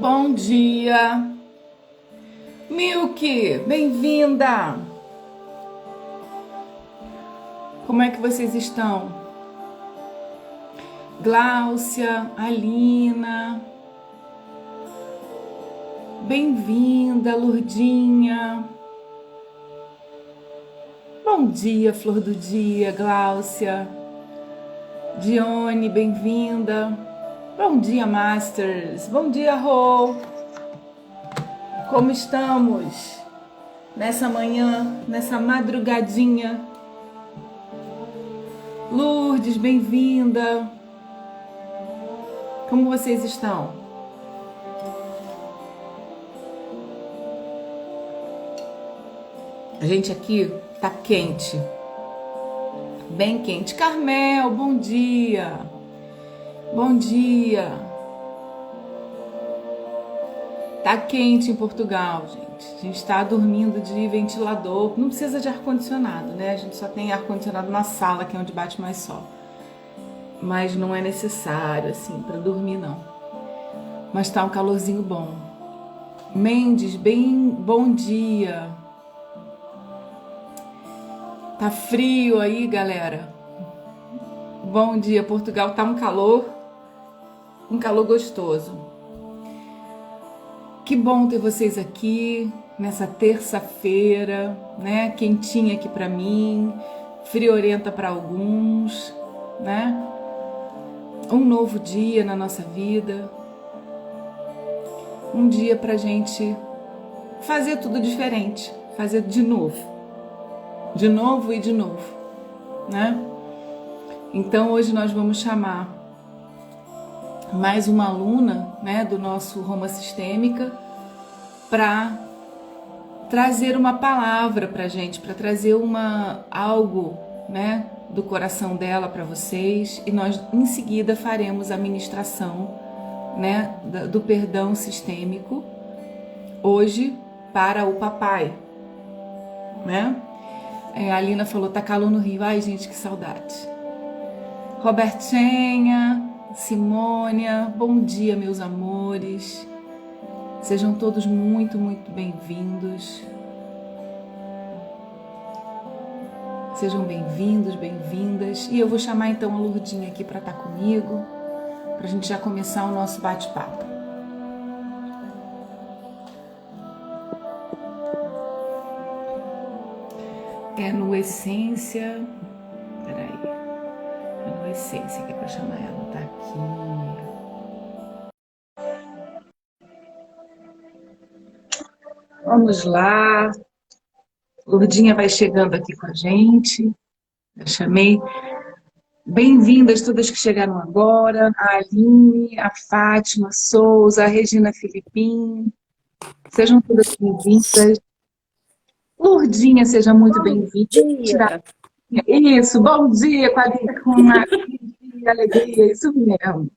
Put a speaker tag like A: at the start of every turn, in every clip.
A: Bom dia, Milk, bem-vinda! Como é que vocês estão? Gláucia, Alina, bem-vinda, Lurdinha. Bom dia, flor do dia, Gláucia. Dione, bem-vinda. Bom dia, Masters. Bom dia, Rô. Como estamos nessa manhã, nessa madrugadinha? Lourdes, bem-vinda. Como vocês estão? A gente aqui tá quente, bem quente. Carmel, bom dia. Bom dia. Tá quente em Portugal, gente. A gente tá dormindo de ventilador. Não precisa de ar-condicionado, né? A gente só tem ar-condicionado na sala, que é onde bate mais sol. Mas não é necessário, assim, para dormir, não. Mas tá um calorzinho bom. Mendes, bem bom dia. Tá frio aí, galera? Bom dia, Portugal tá um calor gostoso. Que bom ter vocês aqui nessa terça-feira, né? Quentinha aqui pra mim, friorenta para alguns, né? Um novo dia na nossa vida. Um dia pra gente fazer tudo diferente, fazer de novo e de novo, né? Então hoje nós vamos chamar mais uma aluna, né, do nosso Roma Sistêmica para trazer uma palavra para a gente, para trazer algo, né, do coração dela para vocês, e nós em seguida faremos a ministração, né, do perdão sistêmico hoje para o papai, né? A Alina falou, tá calor no Rio. Ai, gente, que saudade. Robertinha, Simônia, bom dia, meus amores. Sejam todos muito, muito bem-vindos. Sejam bem-vindos, bem-vindas. E eu vou chamar então a Lurdinha aqui para estar comigo, para a gente já começar o nosso bate-papo. É no Essência. Peraí. É no Essência que é para chamar ela. Tá aqui. Vamos lá. Lurdinha vai chegando aqui com a gente. Já chamei. Bem-vindas todas que chegaram agora. A Aline, a Fátima Souza, a Regina Filipim. Sejam todas bem-vindas. Lurdinha, seja muito bem-vinda. Isso, bom dia, com alegria, isso mesmo.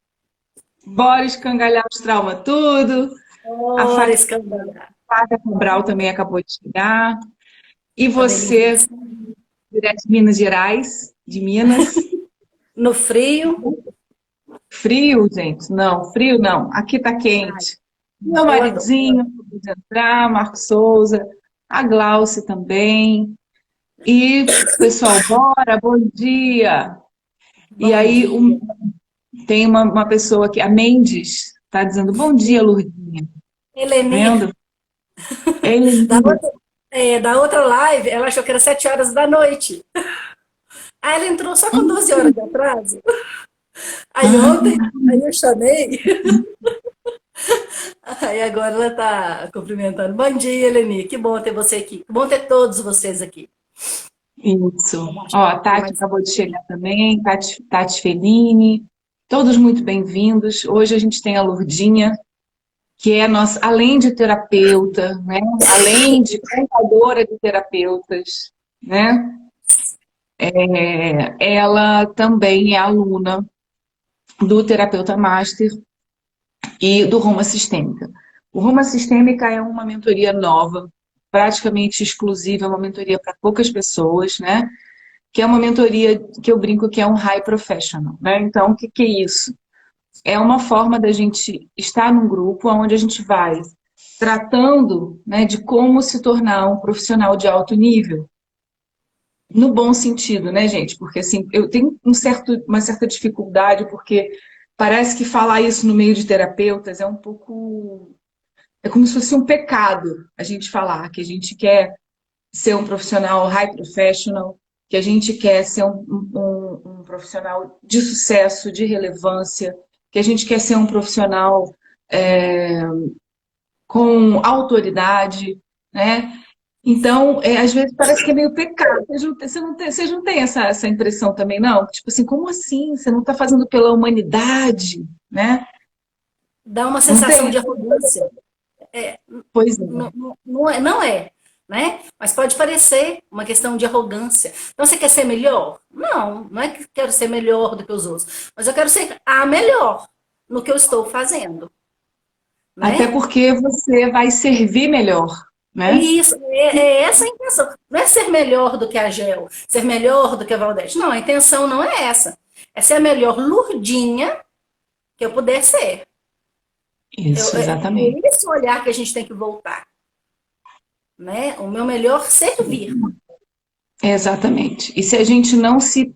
A: Bora escangalhar os traumas tudo. A Fátia Cabral também acabou de chegar. E você, direto de Minas Gerais, de Minas.
B: No frio?
A: Frio, gente? Não, frio não. Aqui tá quente. Meu maridinho, de entrar, Marcos Souza, a Glauce também. E, pessoal, bora, bom dia. Bom aí, tem uma pessoa aqui, a Mendes, tá dizendo, bom dia, Lurdinha.
B: Heleninha. Da outra live, ela achou que era 7 horas da noite. Aí ela entrou só com 12 horas de atraso. Aí ontem, aí eu chamei. Aí agora ela tá cumprimentando. Bom dia, Heleni. Que bom ter você aqui. Que bom ter todos vocês aqui.
A: Isso. Ó, a Tati acabou de chegar também, Tati Fellini. Todos muito bem-vindos. Hoje a gente tem a Lurdinha, que é nossa, além de terapeuta, né? Além de contadora de terapeutas, né? Ela também é aluna do Terapeuta Master e do Roma Sistêmica. O Roma Sistêmica é uma mentoria nova, praticamente exclusiva, é uma mentoria para poucas pessoas, né? Que é uma mentoria que eu brinco que é um high professional, né? Então, o que é isso? é uma forma da gente estar num grupo onde a gente vai tratando, né, de como se tornar um profissional de alto nível. No bom sentido, né, gente? Porque assim, eu tenho uma certa dificuldade, porque parece que falar isso no meio de terapeutas é um pouco. É como se fosse um pecado a gente falar que a gente quer ser um profissional high professional, que a gente quer ser um profissional de sucesso, de relevância, que a gente quer ser um profissional é, com autoridade, né? Então, às vezes parece que é meio pecado. Vocês não têm essa impressão também, não? Tipo assim, como assim? Você não está fazendo pela humanidade, né?
B: Dá uma
A: Não
B: sensação
A: tem?
B: de arrogância. É,
A: Pois é.
B: não é, né? Mas pode parecer uma questão de arrogância. Então, você quer ser melhor? Não, não é que quero ser melhor do que os outros, mas eu quero ser a melhor no que eu estou fazendo,
A: Até
B: né?
A: porque você vai servir melhor, né?
B: Isso, é essa a intenção. Não é ser melhor do que a Gel, ser melhor do que a Valdete. Não, a intenção não é essa. É ser a melhor Lurdinha que eu puder ser.
A: Isso, exatamente.
B: É esse olhar que a gente tem que voltar, né? O meu melhor servir.
A: Exatamente. E se a gente não se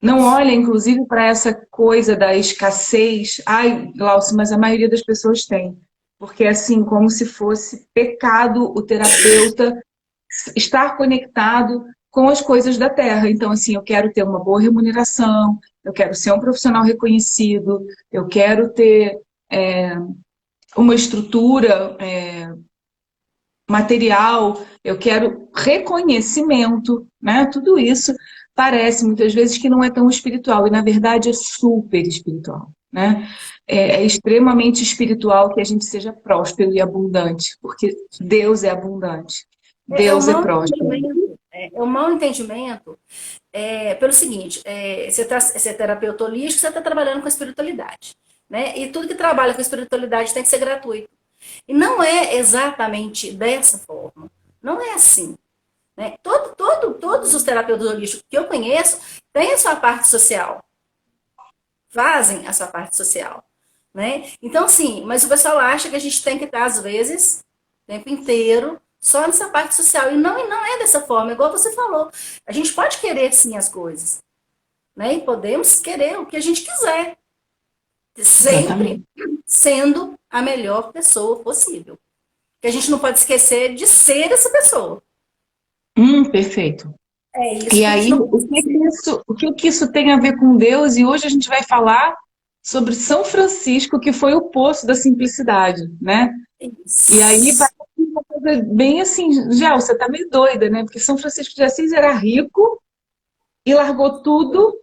A: não olha, inclusive, para essa coisa da escassez, ai, Glaucio, mas a maioria das pessoas tem. Porque é assim, como se fosse pecado o terapeuta estar conectado com as coisas da terra. Então, assim, eu quero ter uma boa remuneração, eu quero ser um profissional reconhecido, eu quero ter uma estrutura material, eu quero reconhecimento, né? Tudo isso parece muitas vezes que não é tão espiritual, e na verdade é super espiritual, né? É extremamente espiritual que a gente seja próspero e abundante, porque Deus é abundante,
B: É o
A: Deus é
B: mau
A: próspero.
B: entendimento. É o mau entendimento pelo seguinte: você é terapeuta holístico, você está trabalhando com espiritualidade. Né? E tudo que trabalha com espiritualidade tem que ser gratuito. E não é exatamente dessa forma. Não é assim. Né? Todos os terapeutas holísticos que eu conheço têm a sua parte social. Fazem a sua parte social. Né? Então, sim, mas o pessoal acha que a gente tem que estar, às vezes, o tempo inteiro, só nessa parte social. E não é dessa forma, igual você falou. A gente pode querer, sim, as coisas. Né? E podemos querer o que a gente quiser. Sempre
A: Exatamente.
B: sendo a melhor pessoa possível. Que a gente não pode esquecer de ser essa pessoa.
A: Perfeito.
B: É isso
A: E
B: que a gente
A: aí,
B: não pode esquecer.
A: o que que isso tem a ver com Deus? E hoje a gente vai falar sobre São Francisco, que foi o poço da simplicidade, né? E aí
B: Isso.
A: parece uma coisa bem assim, Gel, você tá meio doida, né? Porque São Francisco de Assis era rico e largou tudo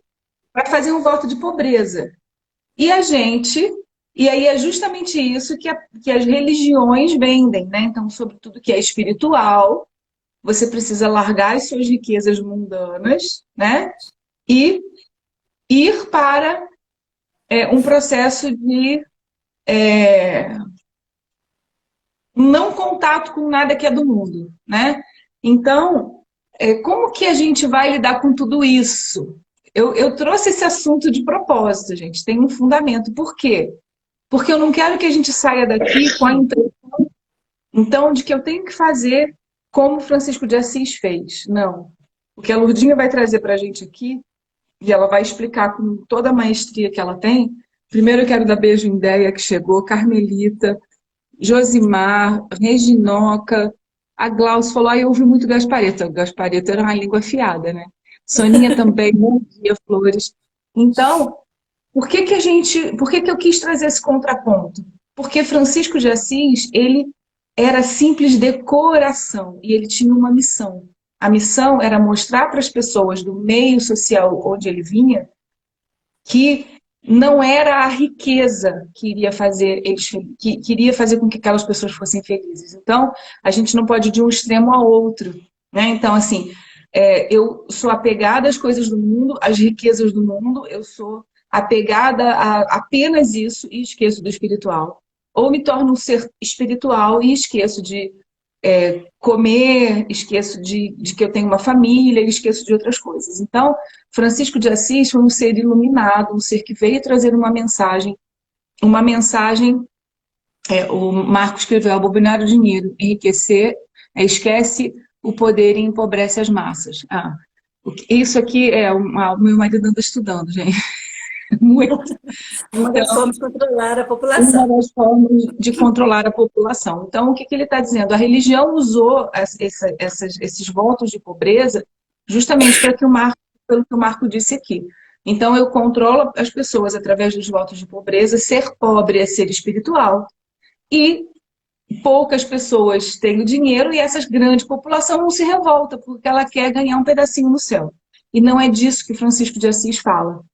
A: para fazer um voto de pobreza. E a gente, e aí é justamente isso que as religiões vendem, né? Então, sobre tudo que é espiritual, você precisa largar as suas riquezas mundanas, né? E ir para um processo de não contato com nada que é do mundo, né? Então, como que a gente vai lidar com tudo isso? Eu trouxe esse assunto de propósito, gente, tem um fundamento. Por quê? Porque eu não quero que a gente saia daqui com a impressão, então, de que eu tenho que fazer como Francisco de Assis fez. Não. O que a Lourdinha vai trazer para a gente aqui, e ela vai explicar com toda a maestria que ela tem. Primeiro eu quero dar beijo em Déia, que chegou, Carmelita, Josimar, Reginoca, a Glaucia falou, eu ouvi muito Gaspareta. Gaspareta era uma língua afiada, né? Soninha também, bom dia, Flores. Então, por que que eu quis trazer esse contraponto? Porque Francisco de Assis, ele era simples de coração e ele tinha uma missão. A missão era mostrar para as pessoas do meio social onde ele vinha que não era a riqueza que iria fazer que iria fazer com que aquelas pessoas fossem felizes. Então, a gente não pode ir de um extremo ao outro, né? Então, assim, eu sou apegada às coisas do mundo, às riquezas do mundo, eu sou apegada a apenas isso e esqueço do espiritual. Ou me torno um ser espiritual e esqueço de comer, esqueço de que eu tenho uma família, esqueço de outras coisas. Então, Francisco de Assis foi um ser iluminado, um ser que veio trazer uma mensagem, o Marco escreveu, abominar o dinheiro, enriquecer, esquece o poder e empobrece as massas. Isso aqui o meu marido anda estudando, gente. Muito.
B: Uma das
A: Então,
B: formas de controlar a
A: uma
B: população.
A: das formas de controlar a população. Então, o que ele está dizendo? A religião usou esses votos de pobreza justamente pelo que o Marco disse aqui. Então, eu controlo as pessoas através dos votos de pobreza. Ser pobre é ser espiritual. E poucas pessoas têm o dinheiro e essa grande população não se revolta porque ela quer ganhar um pedacinho no céu. E não é disso que Francisco de Assis fala.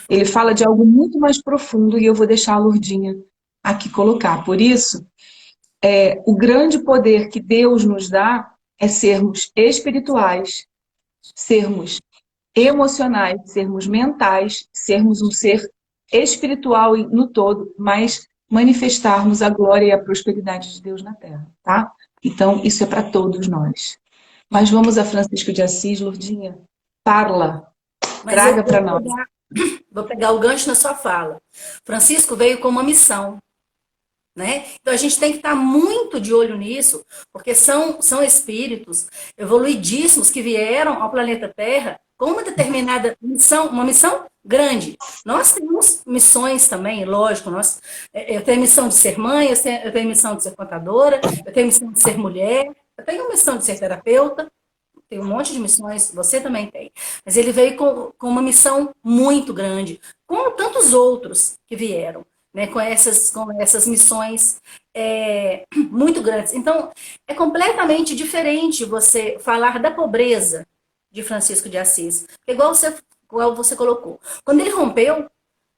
A: Ele fala de algo muito mais profundo e eu vou deixar a Lourdinha aqui colocar. Por isso, o grande poder que Deus nos dá é sermos espirituais, sermos emocionais, sermos mentais, sermos um ser espiritual no todo, mas manifestarmos a glória e a prosperidade de Deus na Terra, tá? Então, isso é para todos nós. Mas vamos a Francisco de Assis, Lourdinha. Parla,
B: Mas
A: traga para nós.
B: vou pegar o gancho na sua fala. Francisco veio com uma missão, né? Então a gente tem que estar muito de olho nisso, porque são espíritos evoluidíssimos que vieram ao planeta Terra com uma determinada missão, uma missão grande. Nós temos missões também, lógico, eu tenho a missão de ser mãe, eu tenho a missão de ser contadora, eu tenho a missão de ser mulher, eu tenho a missão de ser terapeuta, tem um monte de missões, você também tem. Mas ele veio com uma missão muito grande, como tantos outros que vieram, né, com essas missões muito grandes. Então, é completamente diferente você falar da pobreza de Francisco de Assis. Igual você colocou. Quando ele rompeu,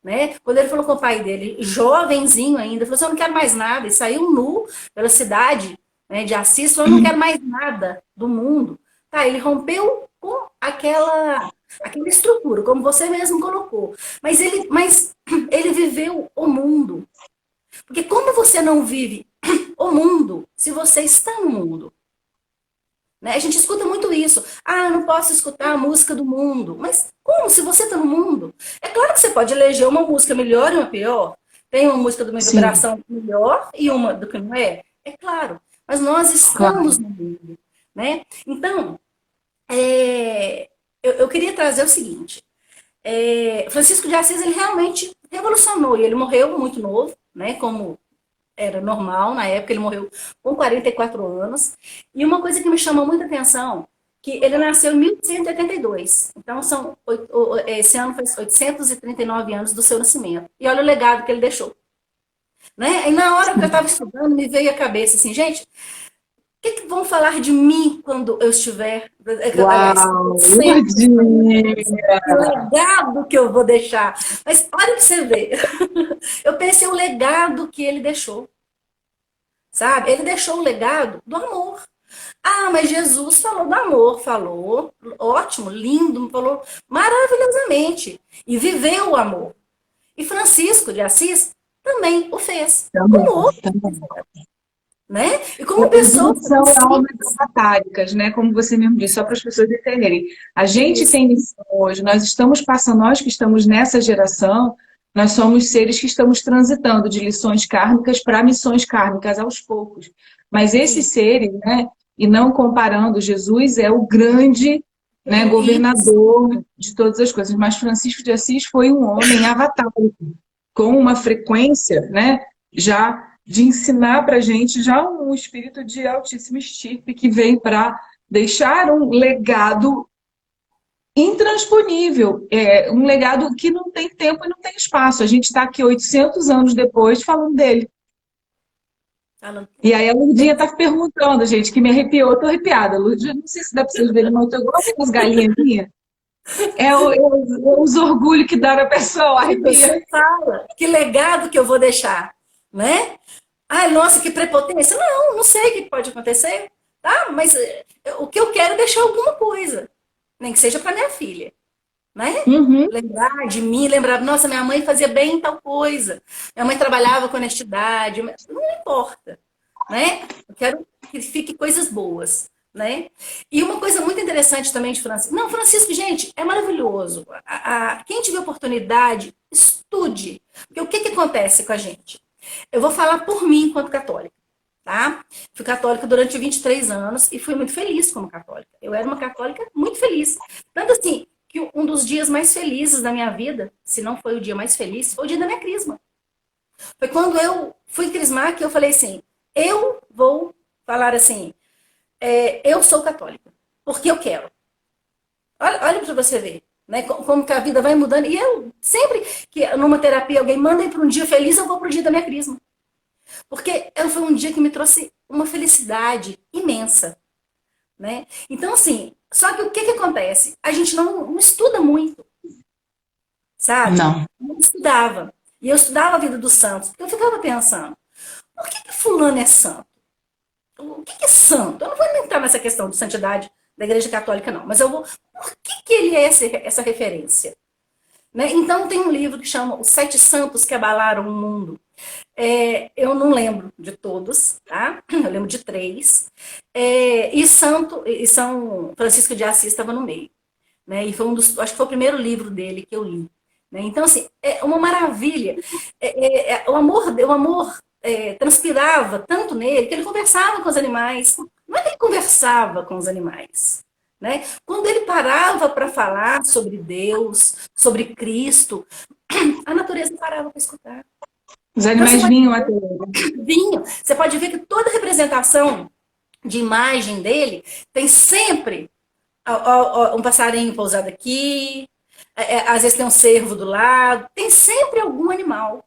B: né, quando ele falou com o pai dele, jovenzinho ainda, falou assim, eu não quero mais nada, e saiu nu pela cidade, né, de Assis, falou, eu não quero mais nada do mundo. Tá, ele rompeu com aquela estrutura, como você mesmo colocou. Mas ele viveu o mundo. Porque como você não vive o mundo se você está no mundo? Né? A gente escuta muito isso. Eu não posso escutar a música do mundo. Mas como se você está no mundo? É claro que você pode eleger uma música melhor e uma pior. Tem uma música de uma vibração melhor e uma do que não é. É claro. Mas nós estamos no mundo. Né? Então, eu queria trazer o seguinte. Francisco de Assis, ele realmente revolucionou. E ele morreu muito novo, né? Como era normal na época, ele morreu com 44 anos. E uma coisa que me chamou muita atenção, que ele nasceu em 1182. Então, esse ano faz 839 anos do seu nascimento. E olha o legado que ele deixou. Né? E na hora que eu estava estudando, me veio a cabeça assim, gente, o que vão falar de mim quando eu estiver...
A: Uau,
B: o legado que eu vou deixar. Mas olha para você ver. Eu pensei o legado que ele deixou. Sabe? Ele deixou o legado do amor. Mas Jesus falou do amor. Falou, ótimo, lindo, falou maravilhosamente. E viveu o amor. E Francisco de Assis também o fez. Como né? E como pessoas
A: são almas satáricas, né? Como você mesmo disse, só para as pessoas entenderem. A gente tem missão hoje, nós que estamos nessa geração, nós somos seres que estamos transitando de lições kármicas para missões kármicas aos poucos. Mas esses seres, né? E não comparando, Jesus é o grande, né, governador de todas as coisas. Mas Francisco de Assis foi um homem avatárico, com uma frequência, né? Já de ensinar para a gente já um espírito de altíssima estirpe que vem para deixar um legado intransponível, um legado que não tem tempo e não tem espaço. A gente está aqui 800 anos depois falando dele. E aí a Lourdinha está perguntando, gente, que me arrepiou, eu tô arrepiada. Lourdinha, não sei se dá para vocês verem, mas eu gosto das galinhas minhas. Os orgulhos que dá na pessoa, arrepia.
B: Você fala, que legado que eu vou deixar, né? Nossa, que prepotência. Não sei o que pode acontecer, tá? Mas o que eu quero é deixar alguma coisa, nem que seja para minha filha, né? Lembrar de mim, lembrar, nossa, minha mãe fazia bem tal coisa, minha mãe trabalhava com honestidade, não importa, né? Eu quero que fique coisas boas, né? E uma coisa muito interessante também de Francisco. Não, Francisco, gente, é maravilhoso. Quem tiver oportunidade, estude. Porque o que, que acontece com a gente? Eu vou falar por mim enquanto católica, tá? Fui católica durante 23 anos e fui muito feliz como católica. Eu era uma católica muito feliz. Tanto assim, que um dos dias mais felizes da minha vida, se não foi o dia mais feliz, foi o dia da minha crisma. Foi quando eu fui crismar que eu falei assim, eu vou falar assim, eu sou católica, porque eu quero. Olha para você ver, né? Como que a vida vai mudando. E eu, sempre que numa terapia alguém manda ir para um dia feliz, eu vou para o dia da minha crisma. Porque foi um dia que me trouxe uma felicidade imensa, né? Então, assim, só que o que, que acontece? A gente não estuda muito, sabe?
A: Não.
B: Não estudava. E eu estudava a vida dos santos, porque eu ficava pensando, por que, que fulano é santo? O que, que é santo? Eu não vou entrar nessa questão de santidade da Igreja Católica, não. Mas eu vou. Por que, que ele é essa referência? Né? Então, tem um livro que chama Os Sete Santos que Abalaram o Mundo. Eu não lembro de todos, tá? Eu lembro de 3. E São Francisco de Assis estava no meio. Né? E foi acho que foi o primeiro livro dele que eu li. Né? Então, assim, é uma maravilha. O amor transpirava tanto nele que ele conversava com os animais. Não é que ele conversava com os animais. Né? Quando ele parava para falar sobre Deus, sobre Cristo, a natureza parava para escutar.
A: Os
B: Então,
A: animais vinham até ele.
B: Você pode ver que toda representação de imagem dele tem sempre um passarinho pousado aqui, às vezes tem um cervo do lado, tem sempre algum animal.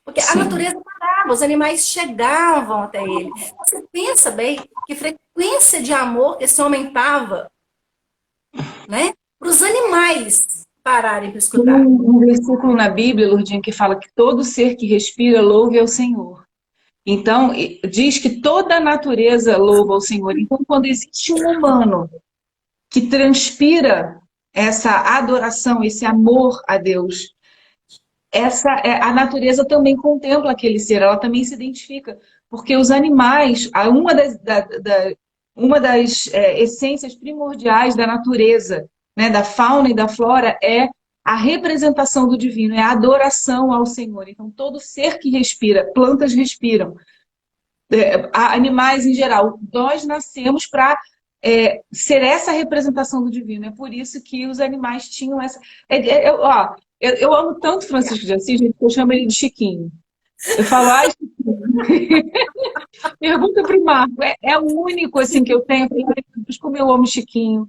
B: Porque a
A: Sim.
B: natureza parava, os animais chegavam até ele. Você pensa bem que frequência de amor esse homem tava, né? Para os animais pararem para
A: Tem
B: escutar.
A: um versículo na Bíblia, Lourdinha, que fala que todo ser que respira louve ao Senhor. Então, diz que toda a natureza louva ao Senhor. Então, quando existe um humano que transpira essa adoração, esse amor a Deus, a natureza também contempla aquele ser, ela também se identifica. Porque os animais, uma das essências primordiais da natureza, né, da fauna e da flora, é a representação do divino, é a adoração ao Senhor. Então, todo ser que respira, plantas respiram, animais em geral, nós nascemos para ser essa representação do divino. É por isso que os animais tinham essa. Eu amo tanto Francisco de Assis, gente, que eu chamo ele de Chiquinho. Eu falo, ai, Chiquinho. Pergunta para o Marco, é o único assim que eu tenho. Como eu amo Chiquinho.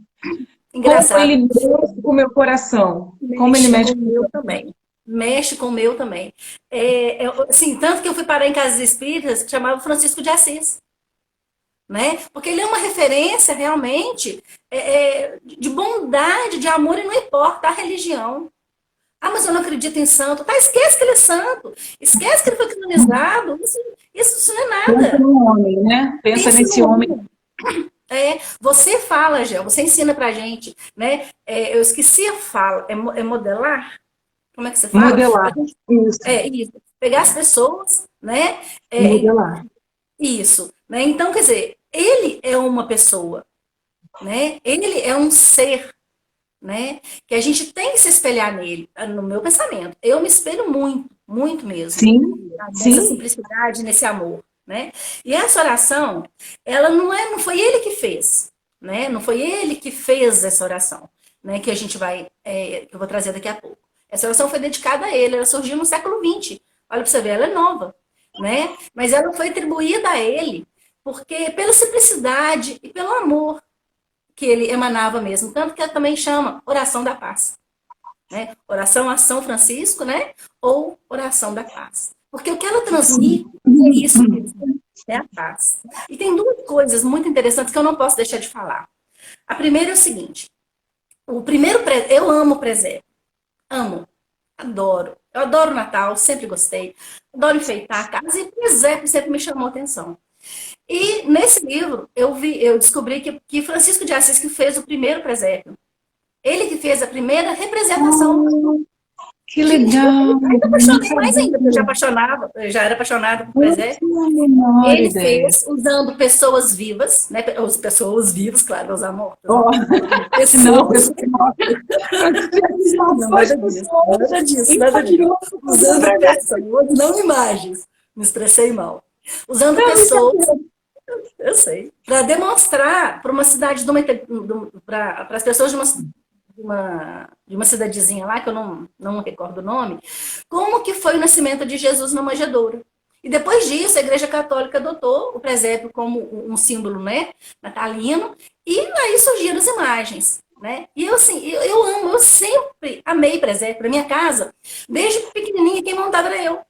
B: Engraçado.
A: Como ele mexe com o meu coração. Como ele mexe com o meu
B: também. Mexe com o meu também. Assim, tanto que eu fui parar em casas espíritas que chamava Francisco de Assis. Né? Porque ele é uma referência realmente de bondade, de amor, e não importa a religião. Ah, mas eu não acredito em santo. Tá, esquece que ele é santo. Esquece que ele foi canonizado. Isso não é nada.
A: Pensa no homem, né? Pensa nesse homem.
B: Você fala, Gel, você ensina pra gente, né? Eu esqueci a fala. É modelar? Como é que você fala?
A: Modelar. Isso.
B: Isso. Pegar as pessoas, né?
A: Modelar.
B: Isso. Né? Então, quer dizer, ele é uma pessoa, né? Ele é um ser, né? Que a gente tem que se espelhar nele, no meu pensamento. Eu me espelho muito, muito mesmo.
A: Sim,
B: nessa simplicidade, nesse amor, né? E essa oração, ela não foi ele que fez, né? Não foi ele que fez essa oração, né? Que a gente que eu vou trazer daqui a pouco. Essa oração foi dedicada a ele, ela surgiu no século XX. Olha para você ver, ela é nova, né? Mas ela foi atribuída a ele porque pela simplicidade e pelo amor que ele emanava mesmo, tanto que ela também chama oração da paz, né? Oração a São Francisco, né? Ou oração da paz. Porque o que ela transmite é isso mesmo, é a paz. E tem 2 coisas muito interessantes que eu não posso deixar de falar. A primeira é o seguinte: eu amo o presépio. Amo. Adoro. Eu adoro o Natal, sempre gostei. Adoro enfeitar a casa e presépio sempre me chamou a atenção. E nesse livro eu descobri que Francisco de Assis que fez o primeiro presépio. Ele que fez a primeira representação.
A: Que legal!
B: Aí eu
A: Não
B: apaixonei mais ainda, porque
A: sabia.
B: eu já era apaixonada por
A: Não
B: presépio.
A: tinha a menor
B: Ele
A: ideia.
B: fez usando pessoas vivas, né? As pessoas vivas, claro, os mortas,
A: Oh,
B: né?
A: não,
B: Pessoas.
A: pessoal, antes de acusar
B: Não,
A: só as
B: nada disso,
A: pessoas,
B: nada disso, nada disso.
A: invadiram o
B: Usando
A: presépio.
B: pessoas, não imagens. Me expressei mal. Usando
A: Não,
B: pessoas,
A: brincadeira.
B: eu sei, para demonstrar para uma cidade, para as pessoas de uma cidadezinha lá, que eu não recordo o nome, como que foi o nascimento de Jesus na manjedoura. E depois disso, a Igreja Católica adotou o presépio como um símbolo, né, natalino, e aí surgiram as imagens. Né? E eu, assim, eu amo, eu sempre amei presépio. Na minha casa, desde pequenininha, quem montava era eu.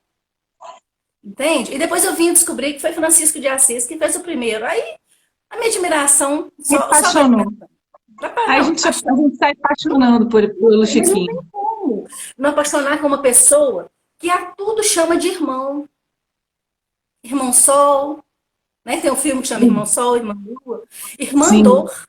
B: Entende? E depois eu vim descobrir que foi Francisco de Assis que fez o primeiro. Aí a minha admiração
A: Me
B: só vai
A: apaixonou.
B: pra
A: Aí
B: não,
A: a gente sai apaixonando pelo
B: mas não tem
A: Chiquinho.
B: como não apaixonar com uma pessoa que a tudo chama de irmão. Irmão Sol, né? Tem um filme que chama Irmão Sol, Irmã Lua. Irmã
A: Sim.
B: Dor.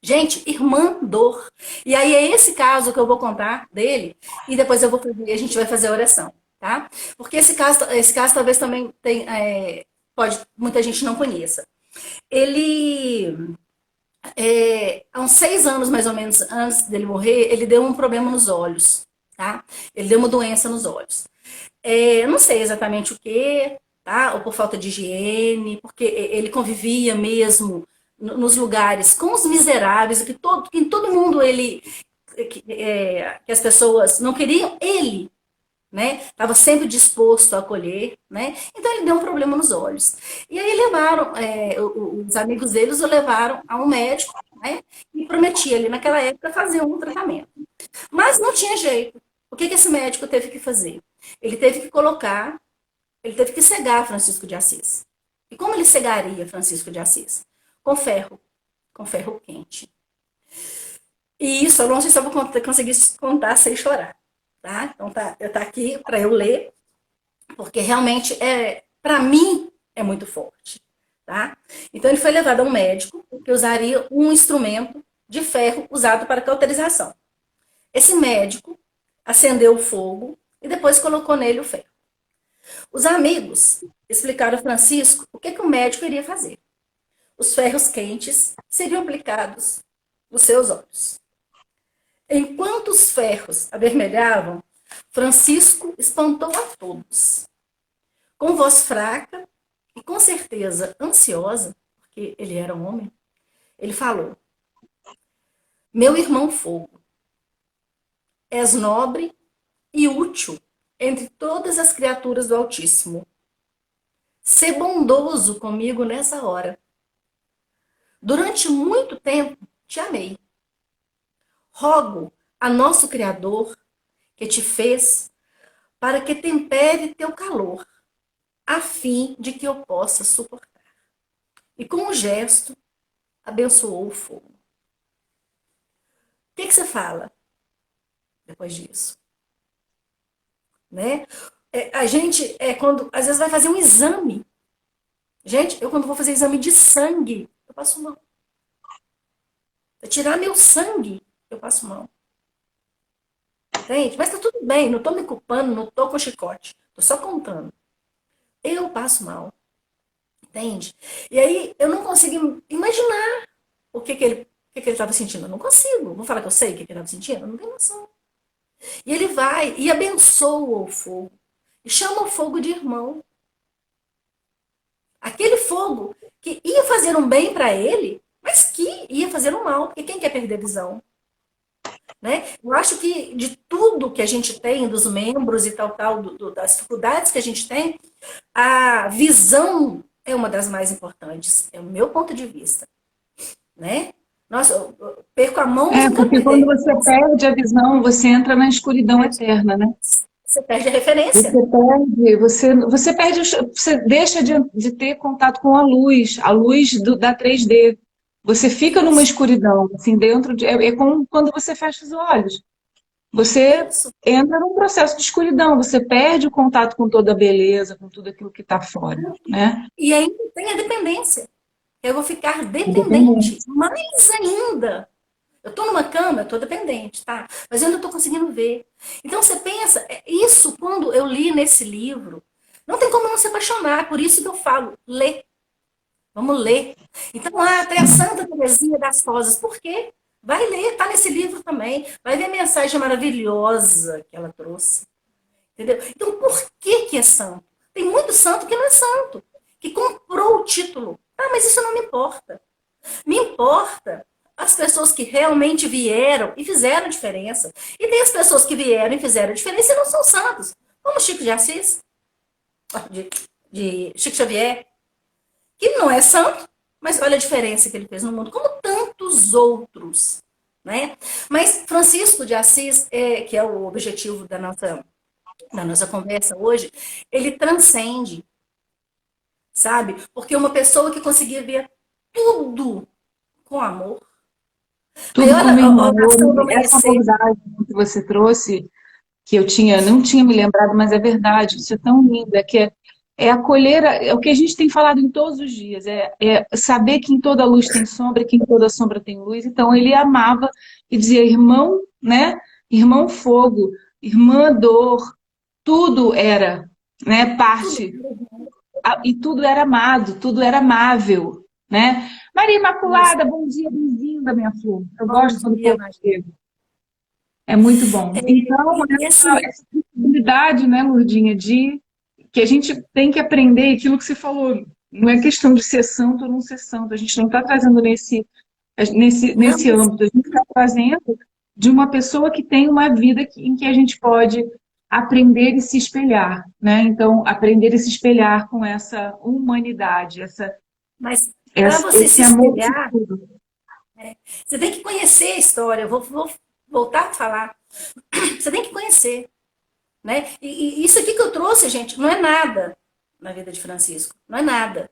B: Gente, Irmã Dor. E aí é esse caso que eu vou contar dele e depois a gente vai fazer a oração, tá? Porque esse caso talvez também muita gente não conheça. Ele há uns 6 anos, mais ou menos, antes dele morrer, ele deu um problema nos olhos, tá? Ele deu uma doença nos olhos. Eu não sei exatamente o que, tá? Ou por falta de higiene, porque ele convivia mesmo nos lugares com os miseráveis, que em todo mundo que as pessoas não queriam, ele, né? Estava sempre disposto a acolher, né? Então ele deu um problema nos olhos. E aí levaram, os amigos deles o levaram a um médico, né? E prometia ali naquela época fazer um tratamento. Mas não tinha jeito. O que esse médico teve que fazer? Ele teve que ele teve que cegar Francisco de Assis. E como ele cegaria Francisco de Assis? Com ferro quente. E isso, eu não sei se eu vou conseguir contar sem chorar, tá? Então tá aqui para eu ler, porque realmente para mim é muito forte, tá? Então ele foi levado a um médico que usaria um instrumento de ferro usado para cauterização. Esse médico acendeu o fogo e depois colocou nele o ferro. Os amigos explicaram a Francisco o que o médico iria fazer. Os ferros quentes seriam aplicados nos seus olhos. Enquanto os ferros avermelhavam, Francisco espantou a todos. Com voz fraca e com certeza ansiosa, porque ele era um homem, ele falou: Meu irmão fogo, és nobre e útil entre todas as criaturas do Altíssimo. Sê bondoso comigo nessa hora. Durante muito tempo te amei. Rogo a nosso Criador que te fez para que tempere teu calor, a fim de que eu possa suportar. E com um gesto, abençoou o fogo. O que você fala depois disso? Né? A gente, quando às vezes vai fazer um exame. Gente, eu quando vou fazer exame de sangue, eu passo mal. Pra tirar meu sangue, eu passo mal. Entende? Mas tá tudo bem, não tô me culpando, não tô com chicote. Tô só contando. Eu passo mal. Entende? E aí eu não consigo imaginar o que ele estava sentindo. Eu não consigo. Vou falar que eu sei o que ele estava sentindo? Eu não tenho noção. E ele vai e abençoa o fogo. E chama o fogo de irmão. Aquele fogo que ia fazer um bem para ele, mas que ia fazer um mal. Porque quem quer perder a visão? Né? Eu acho que de tudo que a gente tem, dos membros e tal, das dificuldades que a gente tem, a visão é uma das mais importantes. É o meu ponto de vista. Né? Nossa, eu perco a mão, mas não quero
A: Porque quando
B: perder.
A: você perde a visão, você entra na escuridão eterna, né?
B: Você perde a
A: Você
B: referência.
A: perde, você perde, você deixa de ter contato com a luz da 3D. Você fica numa
B: Isso,
A: escuridão, assim, dentro de. É como quando você fecha os olhos. Você
B: isso.
A: entra num processo de escuridão, você perde o contato com toda a beleza, com tudo aquilo que está fora, né?
B: E aí tem a dependência. Eu vou ficar dependente,
A: Independente.
B: mais ainda. Eu estou numa cama, eu estou dependente, tá? Mas eu ainda estou conseguindo ver. Então você pensa, isso quando eu li nesse livro, não tem como não se apaixonar. Por isso que eu falo, lê. Vamos ler. Então, tem a Santa Teresinha das Rosas. Por quê? Vai ler, tá nesse livro também. Vai ver a mensagem maravilhosa que ela trouxe. Entendeu? Então, por que que é santo? Tem muito santo que não é santo, que comprou o título. Ah, mas isso não me importa. Me importa as pessoas que realmente vieram e fizeram diferença. E tem as pessoas que vieram e fizeram diferença e não são santos. Como Chico de Assis, de, de Chico Xavier, que não é santo, mas olha a diferença que ele fez no mundo, como tantos outros. Né? Mas Francisco de Assis, que é o objetivo da nossa conversa hoje, ele transcende, sabe? Porque uma pessoa que conseguia ver tudo com amor. Aí
A: Tudo com
B: olha
A: mesmo
B: a
A: amor.
B: oração do
A: Essa
B: amanhecer.
A: abordagem que você trouxe, que eu não tinha me lembrado, mas é verdade, isso é tão lindo, é acolher, é o que a gente tem falado em todos os dias, é saber que em toda luz tem sombra, que em toda sombra tem luz. Então ele amava e dizia, irmão, né? Irmão fogo, irmã dor, tudo era, né, parte, e tudo era amado, tudo era amável, né? Maria
B: Isso.
A: Imaculada, bom dia, bem-vinda, minha flor. Eu
B: Bom
A: gosto quando o
B: dia,
A: povo
B: Maria.
A: chega. É muito bom. Então,
B: E assim,
A: essa possibilidade, né, Lourdinha, de que a gente tem que aprender aquilo que você falou. Não é questão de ser santo ou não ser santo. A gente não está trazendo
B: não,
A: nesse âmbito. A gente está trazendo de uma pessoa que tem uma vida em que a gente pode aprender e se espelhar, né? Então, aprender e se espelhar com essa humanidade,
B: mas para você se
A: esse amor por
B: espelhar,
A: tudo.
B: você tem que conhecer a história. Eu vou voltar a falar. Você tem que conhecer. Né? E isso aqui que eu trouxe, gente, não é nada na vida de Francisco. Não é nada.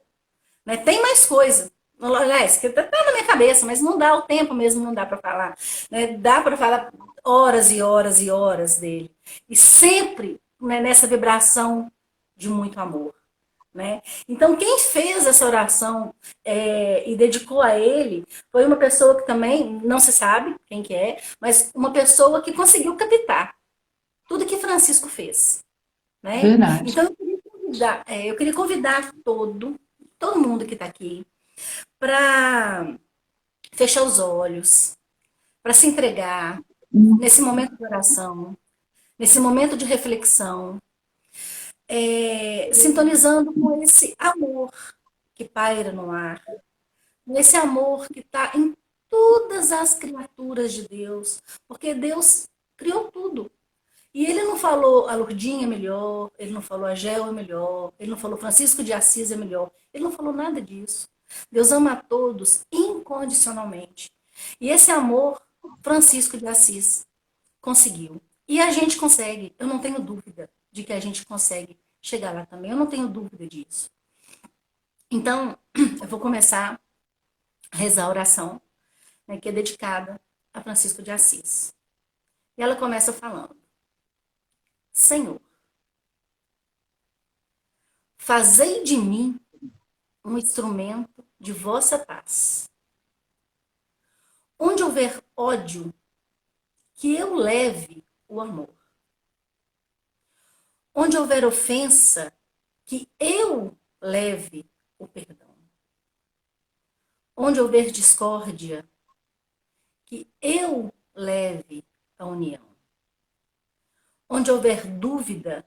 B: Né? Tem mais coisa. Aliás, que tá na minha cabeça, mas não dá o tempo mesmo, não dá para falar. Né? Dá para falar horas e horas e horas dele. E sempre, né, nessa vibração de muito amor. Né? Então, quem fez essa oração e dedicou a ele foi uma pessoa que também, não se sabe quem que é, mas uma pessoa que conseguiu captar tudo que Francisco fez. Né?
A: Verdade.
B: Então, eu queria convidar todo mundo que está aqui para fechar os olhos, para se entregar nesse momento de oração, nesse momento de reflexão, sintonizando com esse amor que paira no ar, esse amor que está em todas as criaturas de Deus, porque Deus criou tudo. E ele não falou a Lourdinha é melhor, ele não falou a Gel é melhor, ele não falou Francisco de Assis é melhor, ele não falou nada disso. Deus ama a todos incondicionalmente. E esse amor, Francisco de Assis conseguiu. E a gente consegue, eu não tenho dúvida de que a gente consegue chegar lá também, eu não tenho dúvida disso. Então, eu vou começar a rezar a oração, né, que é dedicada a Francisco de Assis. E ela começa falando: Senhor, fazei de mim um instrumento de vossa paz. Onde houver ódio, que eu leve o amor. Onde houver ofensa, que eu leve o perdão. Onde houver discórdia, que eu leve a união. Onde houver dúvida,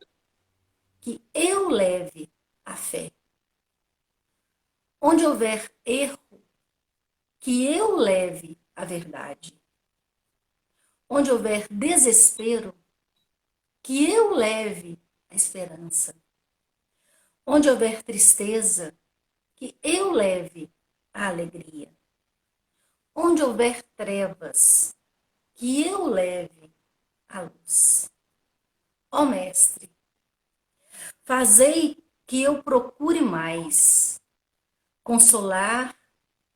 B: que eu leve a fé. Onde houver erro, que eu leve a verdade. Onde houver desespero, que eu leve a esperança. Onde houver tristeza, que eu leve a alegria. Onde houver trevas, que eu leve a luz. Ó Mestre, fazei que eu procure mais consolar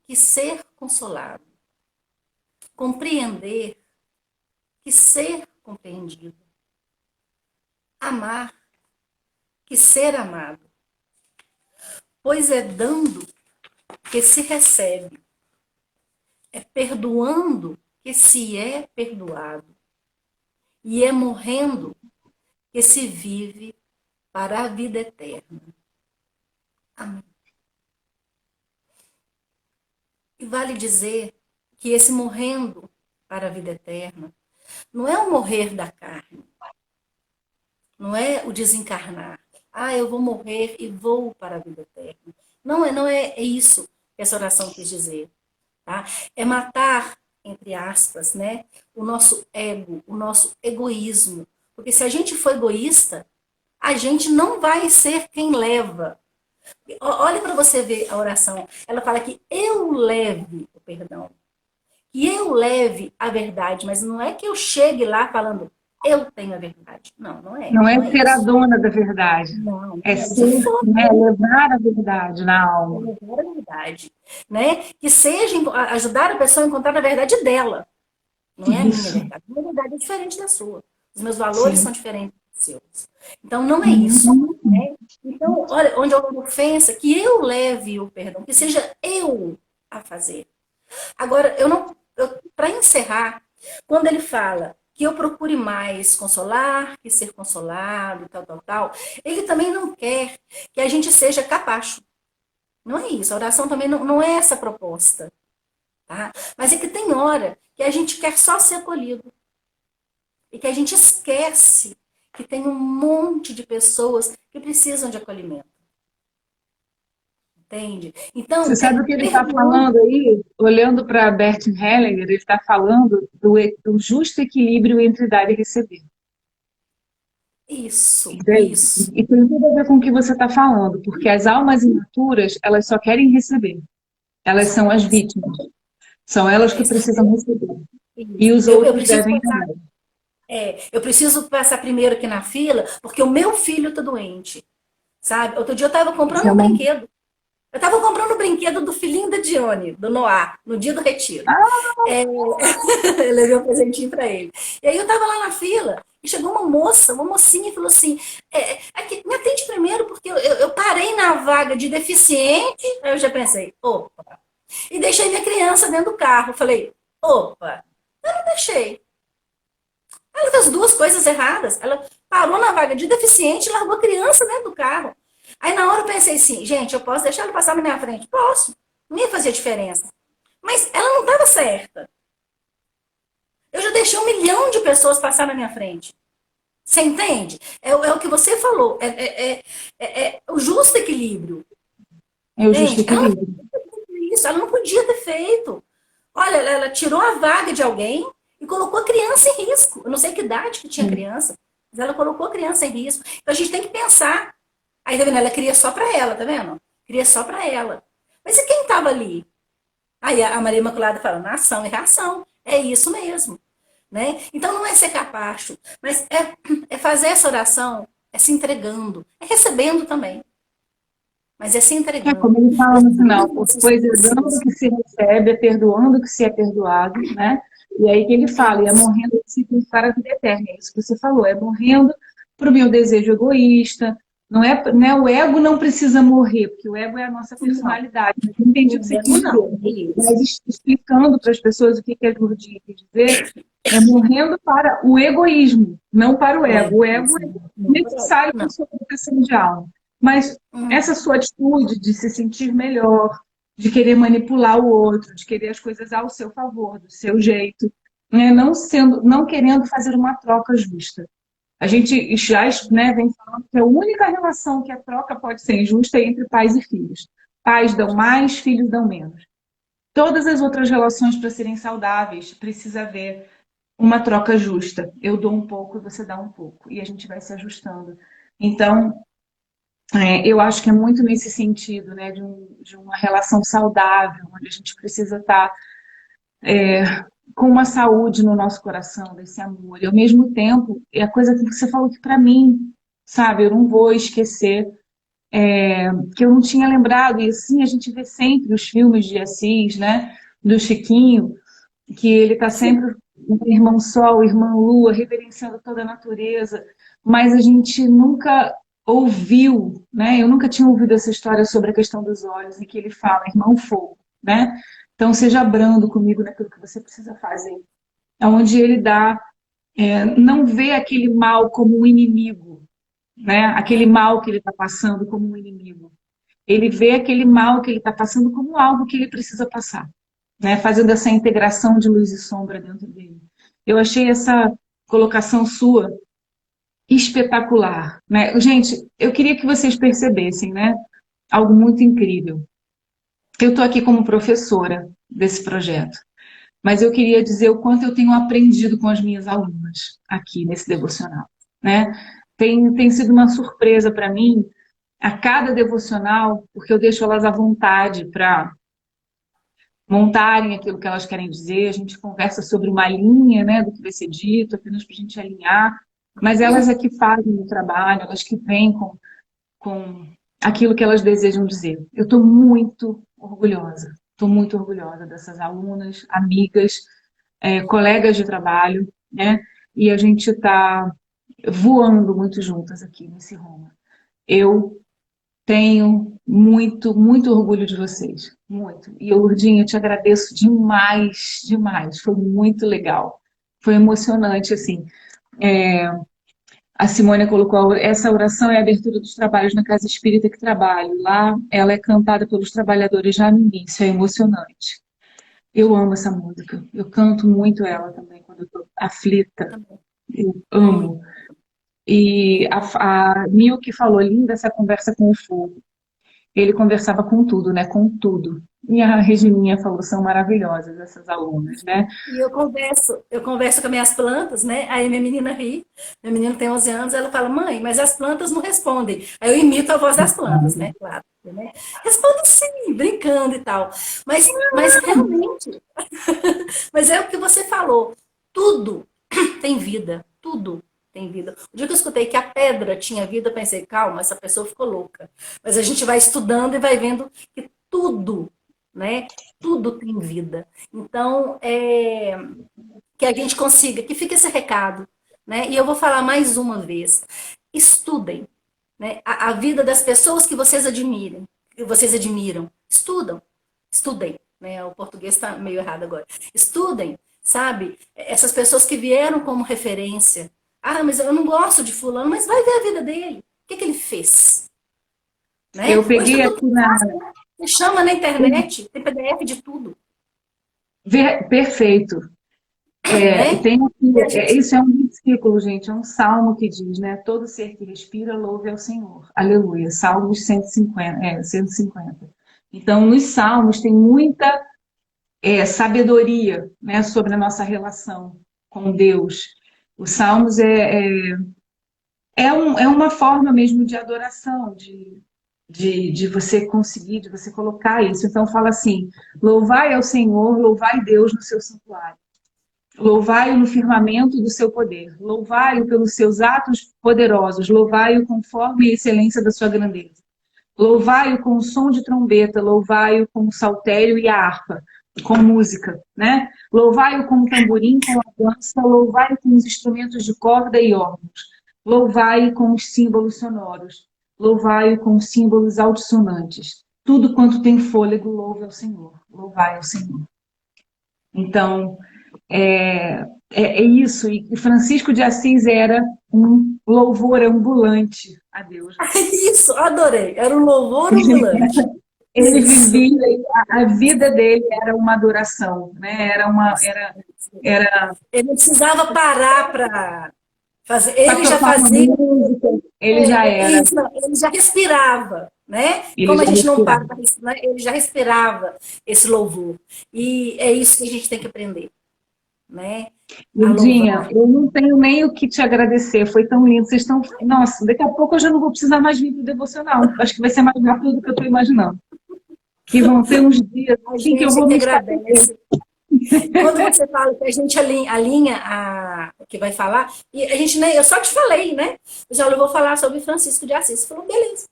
B: que ser consolado, compreender que ser compreendido, amar que ser amado, pois é dando que se recebe, é perdoando que se é perdoado, e é morrendo que se vive para a vida eterna. Amém. E vale dizer que esse morrendo para a vida eterna não é o morrer da carne, não é o desencarnar. Ah, eu vou morrer e vou para a vida eterna. Não é isso que essa oração quis dizer. Tá? É matar, entre aspas, né, o nosso ego, o nosso egoísmo. Porque se a gente for egoísta, a gente não vai ser quem leva. Olha para você ver a oração. Ela fala que eu leve o perdão. Que eu leve a verdade. Mas não é que eu chegue lá falando, eu tenho a verdade. Não, não é.
A: Não é
B: Não é
A: ser a
B: isso.
A: dona da verdade.
B: Não,
A: É
B: de
A: ser,
B: forma
A: né, levar a verdade na alma.
B: levar a verdade. Né? Que seja ajudar a pessoa a encontrar a verdade dela. Não é a minha
A: Isso.
B: verdade. A minha verdade é diferente da sua. Os meus valores
A: Sim.
B: são diferentes dos seus. Então, não é isso.
A: Uhum.
B: Né? Então, olha, onde houve ofensa, que eu leve o perdão, que seja eu a fazer. Agora, para encerrar, quando ele fala que eu procure mais consolar que ser consolado, tal, tal, tal, ele também não quer que a gente seja capacho. Não é isso. A oração também não é essa proposta. Tá? Mas é que tem hora que a gente quer só ser acolhido. E que a gente esquece que tem um monte de pessoas que precisam de acolhimento. Entende?
A: Você
B: Então,
A: sabe o que ele está
B: perdoando
A: falando aí? Olhando para Bert Hellinger, ele está falando do justo equilíbrio entre dar e receber.
B: isso,
A: Entende?
B: isso.
A: E tem tudo a ver com o que você está falando, porque as almas imaturas, elas só querem receber. Elas
B: Só
A: são
B: querem
A: as
B: receber.
A: vítimas. São elas que precisam receber. E os
B: Eu
A: outros
B: preciso
A: devem
B: passar,
A: também.
B: eu preciso passar primeiro aqui na fila, porque o meu filho está doente. Sabe? Outro dia eu estava
A: Isso
B: comprando
A: é
B: um
A: uma...
B: brinquedo. Eu estava comprando o brinquedo do filhinho da Dione, do Noah, no dia do retiro.
A: Ah,
B: Eu levei um presentinho para ele. E aí eu estava lá na fila, e chegou uma moça, uma mocinha, e falou assim: aqui, me atende primeiro, porque eu parei na vaga de deficiente. Aí eu já pensei, opa. E deixei minha criança dentro do carro. Falei, opa, eu não deixei. Ela fez duas coisas erradas. Ela parou na vaga de deficiente e largou a criança dentro do carro. Aí na hora eu pensei assim, gente, eu posso deixar ela passar na minha frente? Posso. Não ia fazer diferença. Mas ela não estava certa. Eu já deixei 1 milhão de pessoas passar na minha frente. Você entende? É o que você falou. É o justo equilíbrio.
A: é o justo
B: Entende? Ela não
A: equilíbrio.
B: podia ter isso, ela não podia ter feito. Olha, ela tirou a vaga de alguém e colocou a criança em risco. Eu não sei que idade que tinha a
A: Sim.
B: criança, mas ela colocou a criança em risco. Então a gente tem que pensar. Aí, tá vendo? Ela queria só para ela, tá vendo? Queria só para ela. Mas e quem estava ali? Aí a Maria Imaculada fala, nação e reação. É isso mesmo. Né? Então não é ser capacho, mas é fazer essa oração, é se entregando, é recebendo também, mas é se
A: É
B: entregando.
A: como ele fala no final,
B: Essas
A: pois é dando que se recebe, é perdoando que se é perdoado, né? E aí que ele fala, e é
B: isso,
A: morrendo que se tem para a vida eterna. É isso que você falou, é morrendo para o meu desejo egoísta. Não é, né, o ego não precisa morrer, porque o ego é a nossa
B: não,
A: personalidade. Mas eu entendi o que você quis
B: não,
A: dizer.
B: é isso.
A: Mas explicando para as pessoas o que a Lourdinha quis dizer, é morrendo para o egoísmo, não para o
B: O
A: ego.
B: ego,
A: O ego é
B: isso, não,
A: necessário para
B: não.
A: a sua educação de alma. Mas essa sua atitude de se sentir melhor, de querer manipular o outro, de querer as coisas ao seu favor, do seu jeito, né? Não querendo fazer uma troca justa. A gente já, né, vem falando que a única relação que a troca pode ser injusta é entre pais e filhos. Pais dão mais, filhos dão menos. Todas as outras relações, para serem saudáveis, precisa haver uma troca justa. Eu dou um pouco e você dá um pouco. E a gente vai se ajustando. Então, eu acho que é muito nesse sentido, né, de uma relação saudável, onde a gente precisa estar com uma saúde no nosso coração, desse amor. E ao mesmo tempo, é a coisa que você falou que para mim, sabe, eu não vou esquecer, que eu não tinha lembrado, e assim a gente vê sempre os filmes de Assis, né, do Chiquinho, que ele está sempre irmão Sol, irmã Lua, reverenciando toda a natureza, mas a gente nunca ouviu, né? Eu nunca tinha ouvido essa história sobre a questão dos olhos, em que ele fala, irmão Fogo, né? Então seja brando comigo naquilo que você precisa fazer. onde ele não vê aquele mal como um inimigo, né? Aquele mal que ele está passando como um inimigo. Ele vê aquele mal que ele está passando como algo que ele precisa passar, né? Fazendo essa integração de luz e sombra dentro dele. Eu achei essa colocação sua espetacular, né? Gente, eu queria que vocês percebessem, né? Algo muito incrível. Eu estou aqui como professora desse projeto, mas eu queria dizer o quanto eu tenho aprendido com as minhas alunas aqui nesse devocional, né? Tem sido uma surpresa para mim a cada devocional, porque eu deixo elas à vontade para montarem aquilo que elas querem dizer, a gente conversa sobre uma linha, né, do que vai ser dito, apenas para a gente alinhar, mas elas é que fazem o trabalho, elas que vêm com aquilo que elas desejam dizer. Eu estou muito orgulhosa dessas alunas, amigas, colegas de trabalho, né, e a gente está voando muito juntas aqui nesse Roma. Eu tenho muito, muito orgulho de vocês. Muito. E, Lourdinha, eu te agradeço demais, demais. Foi muito legal. Foi emocionante, assim. A Simônia colocou, essa oração é a abertura dos trabalhos na Casa Espírita que trabalho. Lá, ela é cantada pelos trabalhadores já no início. É emocionante. Eu amo essa música. Eu canto muito ela também quando eu estou aflita. Eu amo. E a Milk falou, linda essa conversa com o fogo. Ele conversava com tudo, né? Com tudo. E a Regininha falou, são maravilhosas essas alunas, né?
B: E eu converso com as minhas plantas, né? Aí minha menina ri, minha menina tem 11 anos, ela fala, mãe, mas as plantas não respondem. Aí eu imito a voz das plantas, né? Claro, né? Respondo sim, brincando e tal. Mas realmente, mas é o que você falou, tudo tem vida, tudo tem vida. O dia que eu escutei que a pedra tinha vida, eu pensei, calma, essa pessoa ficou louca. Mas a gente vai estudando e vai vendo que tudo, né? Tudo tem vida. Então, que a gente consiga, que fique esse recado, né? E eu vou falar mais uma vez. Estudem, né? A vida das pessoas que vocês admirem, que vocês admiram. Estudem, né? O português está meio errado agora. Estudem, sabe? Essas pessoas que vieram como referência. Ah, mas eu não gosto de fulano, mas vai ver a vida dele. O que ele fez? Né?
A: Eu
B: Hoje está
A: peguei
B: tudo
A: aqui na.
B: fácil, né? Você chama na internet, tem PDF de tudo.
A: Perfeito.
B: Né?
A: Tem aqui,
B: E a gente
A: isso é um versículo, gente, é um salmo que diz, né? Todo ser que respira, louve ao Senhor. Aleluia. Salmos 150, 150. Então, nos salmos tem muita sabedoria, né, sobre a nossa relação com Deus. Os salmos é uma forma mesmo de adoração, de você conseguir, de você colocar isso. Então fala assim, louvai ao Senhor, louvai Deus no seu santuário. Louvai-o no firmamento do seu poder. Louvai-o pelos seus atos poderosos. Louvai-o conforme a excelência da sua grandeza. Louvai-o com o som de trombeta. Louvai-o com o saltério e a harpa, com música, né? Louvai-o com o tamborim, com a dança. Louvai-o com os instrumentos de corda e órgãos. Louvai-o com os símbolos sonoros. Louvai-o com os símbolos altissonantes. Tudo quanto tem fôlego, louve ao Senhor. Louvai ao Senhor. Então, é isso. E Francisco de Assis era um louvor ambulante a Deus.
B: Isso, adorei. Era um louvor ambulante.
A: Ele
B: Isso.
A: vivia, a vida dele era uma adoração, né?
B: Ele não precisava parar para fazer.
A: Para
B: Ele já
A: tocar uma
B: fazia.
A: música, ele já era.
B: Isso, ele já respirava, né?
A: Ele
B: Como a
A: já
B: gente não
A: respirava.
B: para para respirar, ele já respirava esse louvor. E é isso que a gente tem que aprender, né? A
A: Lindinha,
B: louvar.
A: eu não tenho nem o que te agradecer, foi tão lindo. Vocês estão. Nossa, daqui a pouco eu já não vou precisar mais vir para o devocional. Acho que vai ser mais rápido do que eu estou imaginando. Que vão ter uns dias
B: A
A: assim que eu
B: gente
A: vou
B: que
A: me estabelecer.
B: agradece. Quando você fala que a gente alinha o que vai falar, e a gente nem, eu só te falei, né? Eu vou falar sobre Francisco de Assis. Você falou, beleza,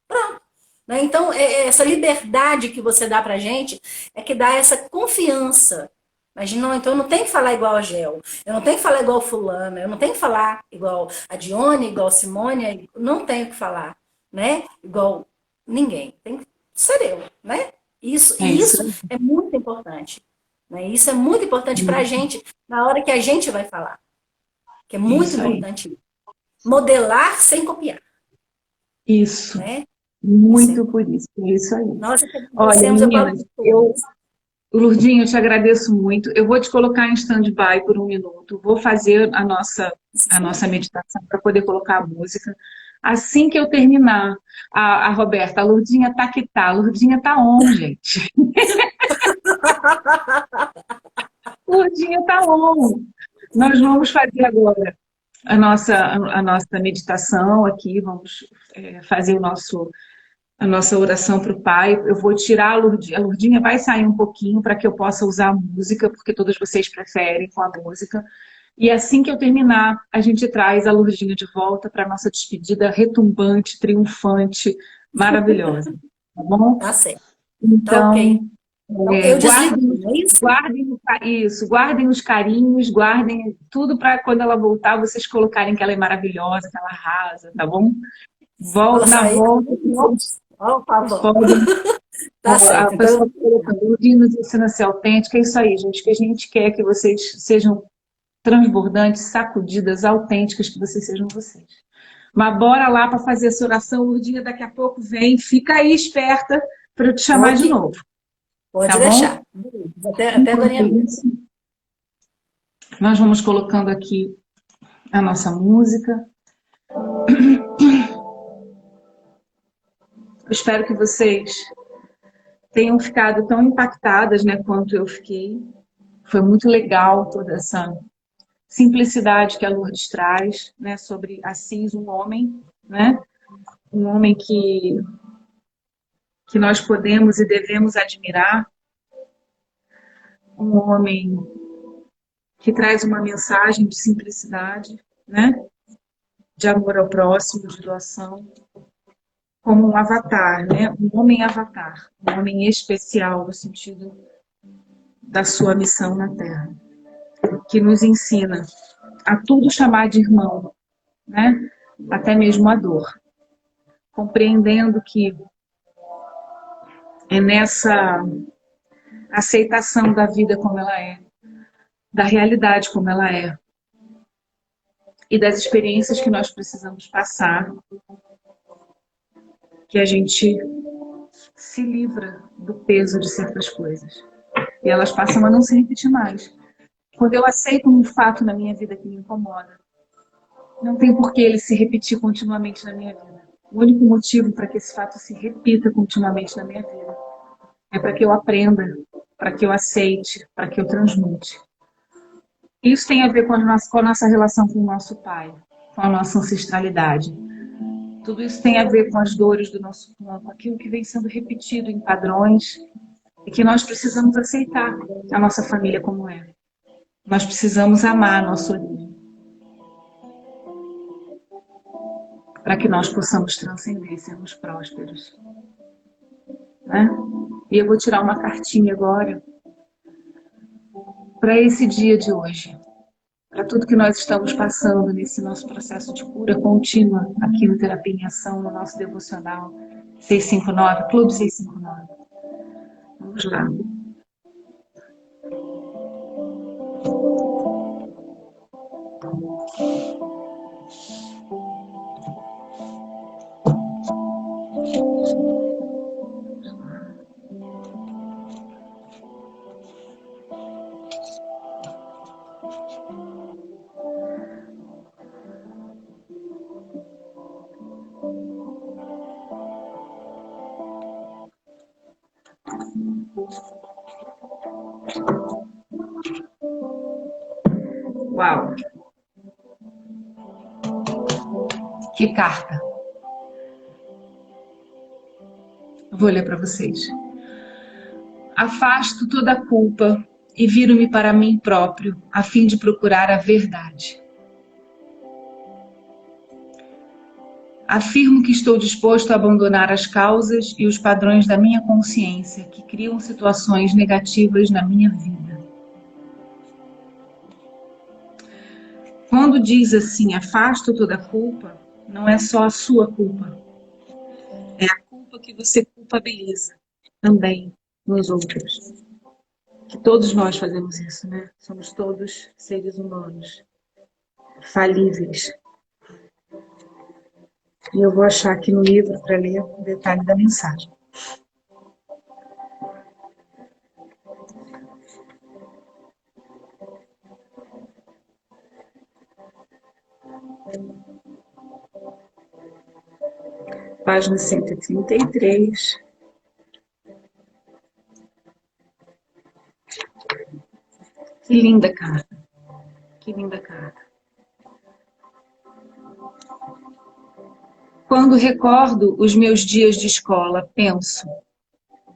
B: pronto. Né? Então, essa liberdade que você dá pra gente é que dá essa confiança. Mas não, então eu não tenho que falar igual a Gel, eu não tenho que falar igual a fulana, eu não tenho que falar igual a Dione, igual a Simone, não tenho que falar, né? Igual ninguém. Tem que ser eu, né?
A: É isso.
B: Isso é muito importante. Né? Isso é muito importante para a gente na hora que a gente vai falar. Que é muito
A: Isso aí.
B: importante. Modelar sem copiar.
A: Isso.
B: Né? Isso é.
A: Muito por isso. É isso aí.
B: Nós
A: Olha,
B: agradecemos, eu falo
A: meninas,
B: de todos.
A: Lourdinho, eu te agradeço muito. Eu vou te colocar em stand-by por um minuto. Vou fazer a nossa meditação para poder colocar a música. Assim que eu terminar, a Roberta, a Lourdinha tá que tá. A Lourdinha tá on, gente. Lourdinha tá on. Nós vamos fazer agora a nossa meditação aqui, vamos fazer a nossa oração para o Pai. Eu vou tirar a Lourdinha vai sair um pouquinho para que eu possa usar a música, porque todos vocês preferem com a música. E assim que eu terminar, a gente traz a Lourdinha de volta para a nossa despedida retumbante, triunfante, maravilhosa. Tá bom?
B: Tá certo. Tá ok.
A: Então,
B: Então, eu desligo,
A: guardem,
B: não é isso?
A: guardem os carinhos, guardem tudo para quando ela voltar, vocês colocarem que ela é maravilhosa, que ela arrasa, tá bom?
B: Ela
A: Na
B: sair com
A: volta,
B: todos. Ó, por favor.
A: podem.
B: Tá
A: A
B: certo. Então,
A: pessoa colocando, nos ensina a ser autêntica, é isso aí, gente, que a gente quer que vocês sejam transbordantes, sacudidas, autênticas, que vocês sejam vocês. Mas bora lá para fazer essa oração, Lourdinha, daqui a pouco vem, fica aí esperta para eu te chamar de
B: ok.
A: novo,
B: Pode
A: tá
B: deixar.
A: bom?
B: Até
A: Enquanto
B: amanhã.
A: isso, nós vamos colocando aqui a nossa música. Eu espero que vocês tenham ficado tão impactadas, né, quanto eu fiquei. Foi muito legal toda essa simplicidade que a Lourdes traz, né, sobre Assis, um homem, né, um homem que nós podemos e devemos admirar, um homem que traz uma mensagem de simplicidade, né, de amor ao próximo, de doação, como um avatar, né, um homem avatar, um homem especial no sentido da sua missão na Terra, que nos ensina a tudo chamar de irmão, né, até mesmo a dor, compreendendo que é nessa aceitação da vida como ela é, da realidade como ela é, e das experiências que nós precisamos passar, que a gente se livra do peso de certas coisas. E elas passam a não se repetir mais. Quando eu aceito um fato na minha vida que me incomoda, não tem por que ele se repetir continuamente na minha vida. O único motivo para que esse fato se repita continuamente na minha vida é para que eu aprenda, para que eu aceite, para que eu transmute. Isso tem a ver com a nossa relação com o nosso pai, com a nossa ancestralidade. Tudo isso tem a ver com as dores do nosso corpo, com aquilo que vem sendo repetido em padrões e que nós precisamos aceitar a nossa família como é. Nós precisamos amar a nossa origem para que nós possamos transcender e sermos prósperos. Né? E eu vou tirar uma cartinha agora para esse dia de hoje, para tudo que nós estamos passando nesse nosso processo de cura contínua aqui no Terapia em Ação, no nosso devocional 659, Clube 659. Vamos lá. Uau! Que carta! Vou ler para vocês. Afasto toda a culpa e viro-me para mim próprio, a fim de procurar a verdade. Afirmo que estou disposto a abandonar as causas e os padrões da minha consciência que criam situações negativas na minha vida. Quando diz assim, afasto toda a culpa, não é só a sua culpa. É a culpa que você culpabiliza também nos outros. que todos nós fazemos isso, né? Somos todos seres humanos, falíveis. E eu vou achar aqui no livro para ler o detalhe da mensagem. Página 133. Que linda carta. Que linda carta. Quando recordo os meus dias de escola, penso,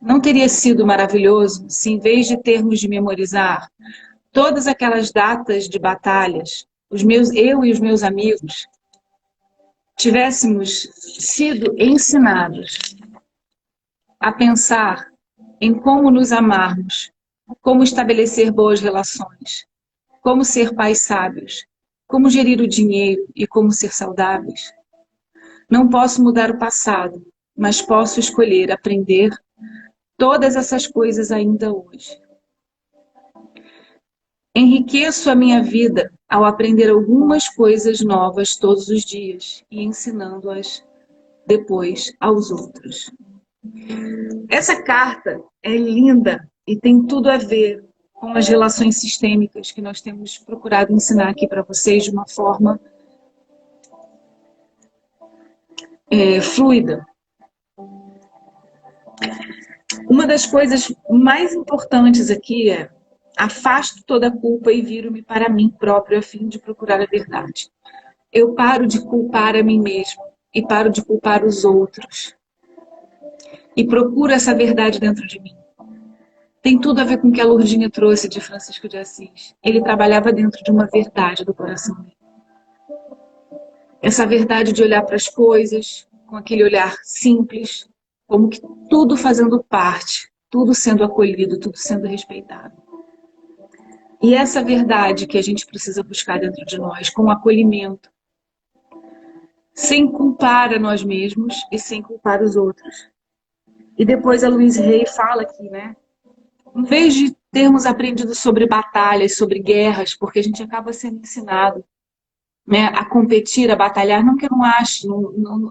A: não teria sido maravilhoso se, em vez de termos de memorizar todas aquelas datas de batalhas, eu e os meus amigos, tivéssemos sido ensinados a pensar em como nos amarmos, como estabelecer boas relações, como ser pais sábios, como gerir o dinheiro e como ser saudáveis. Não posso mudar o passado, mas posso escolher aprender todas essas coisas ainda hoje. Enriqueço a minha vida ao aprender algumas coisas novas todos os dias e ensinando-as depois aos outros. Essa carta é linda e tem tudo a ver com as relações sistêmicas que nós temos procurado ensinar aqui para vocês de uma forma fluida. Uma das coisas mais importantes aqui é: afasto toda a culpa e viro-me para mim próprio a fim de procurar a verdade. Eu paro de culpar a mim mesmo e paro de culpar os outros. E procuro essa verdade dentro de mim. Tem tudo a ver com o que a Lourdinha trouxe de Francisco de Assis. Ele trabalhava dentro de uma verdade do coração dele. Essa verdade de olhar para as coisas com aquele olhar simples, como que tudo fazendo parte, tudo sendo acolhido, tudo sendo respeitado. E essa verdade que a gente precisa buscar dentro de nós, com acolhimento, sem culpar a nós mesmos e sem culpar os outros. E depois a Louise Hay fala aqui, né? Em vez de termos aprendido sobre batalhas, sobre guerras, porque a gente acaba sendo ensinado, né, a competir, a batalhar, não que eu não acho,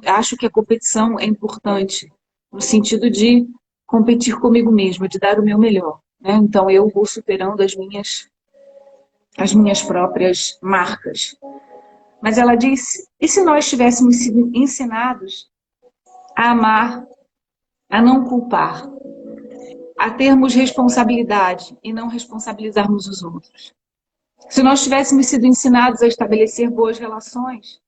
A: acho que a competição é importante, no sentido de competir comigo mesma, de dar o meu melhor. Né? Então eu vou superando as minhas próprias marcas. Mas ela diz, e se nós tivéssemos sido ensinados a amar, a não culpar, a termos responsabilidade e não responsabilizarmos os outros? Se nós tivéssemos sido ensinados a estabelecer boas relações,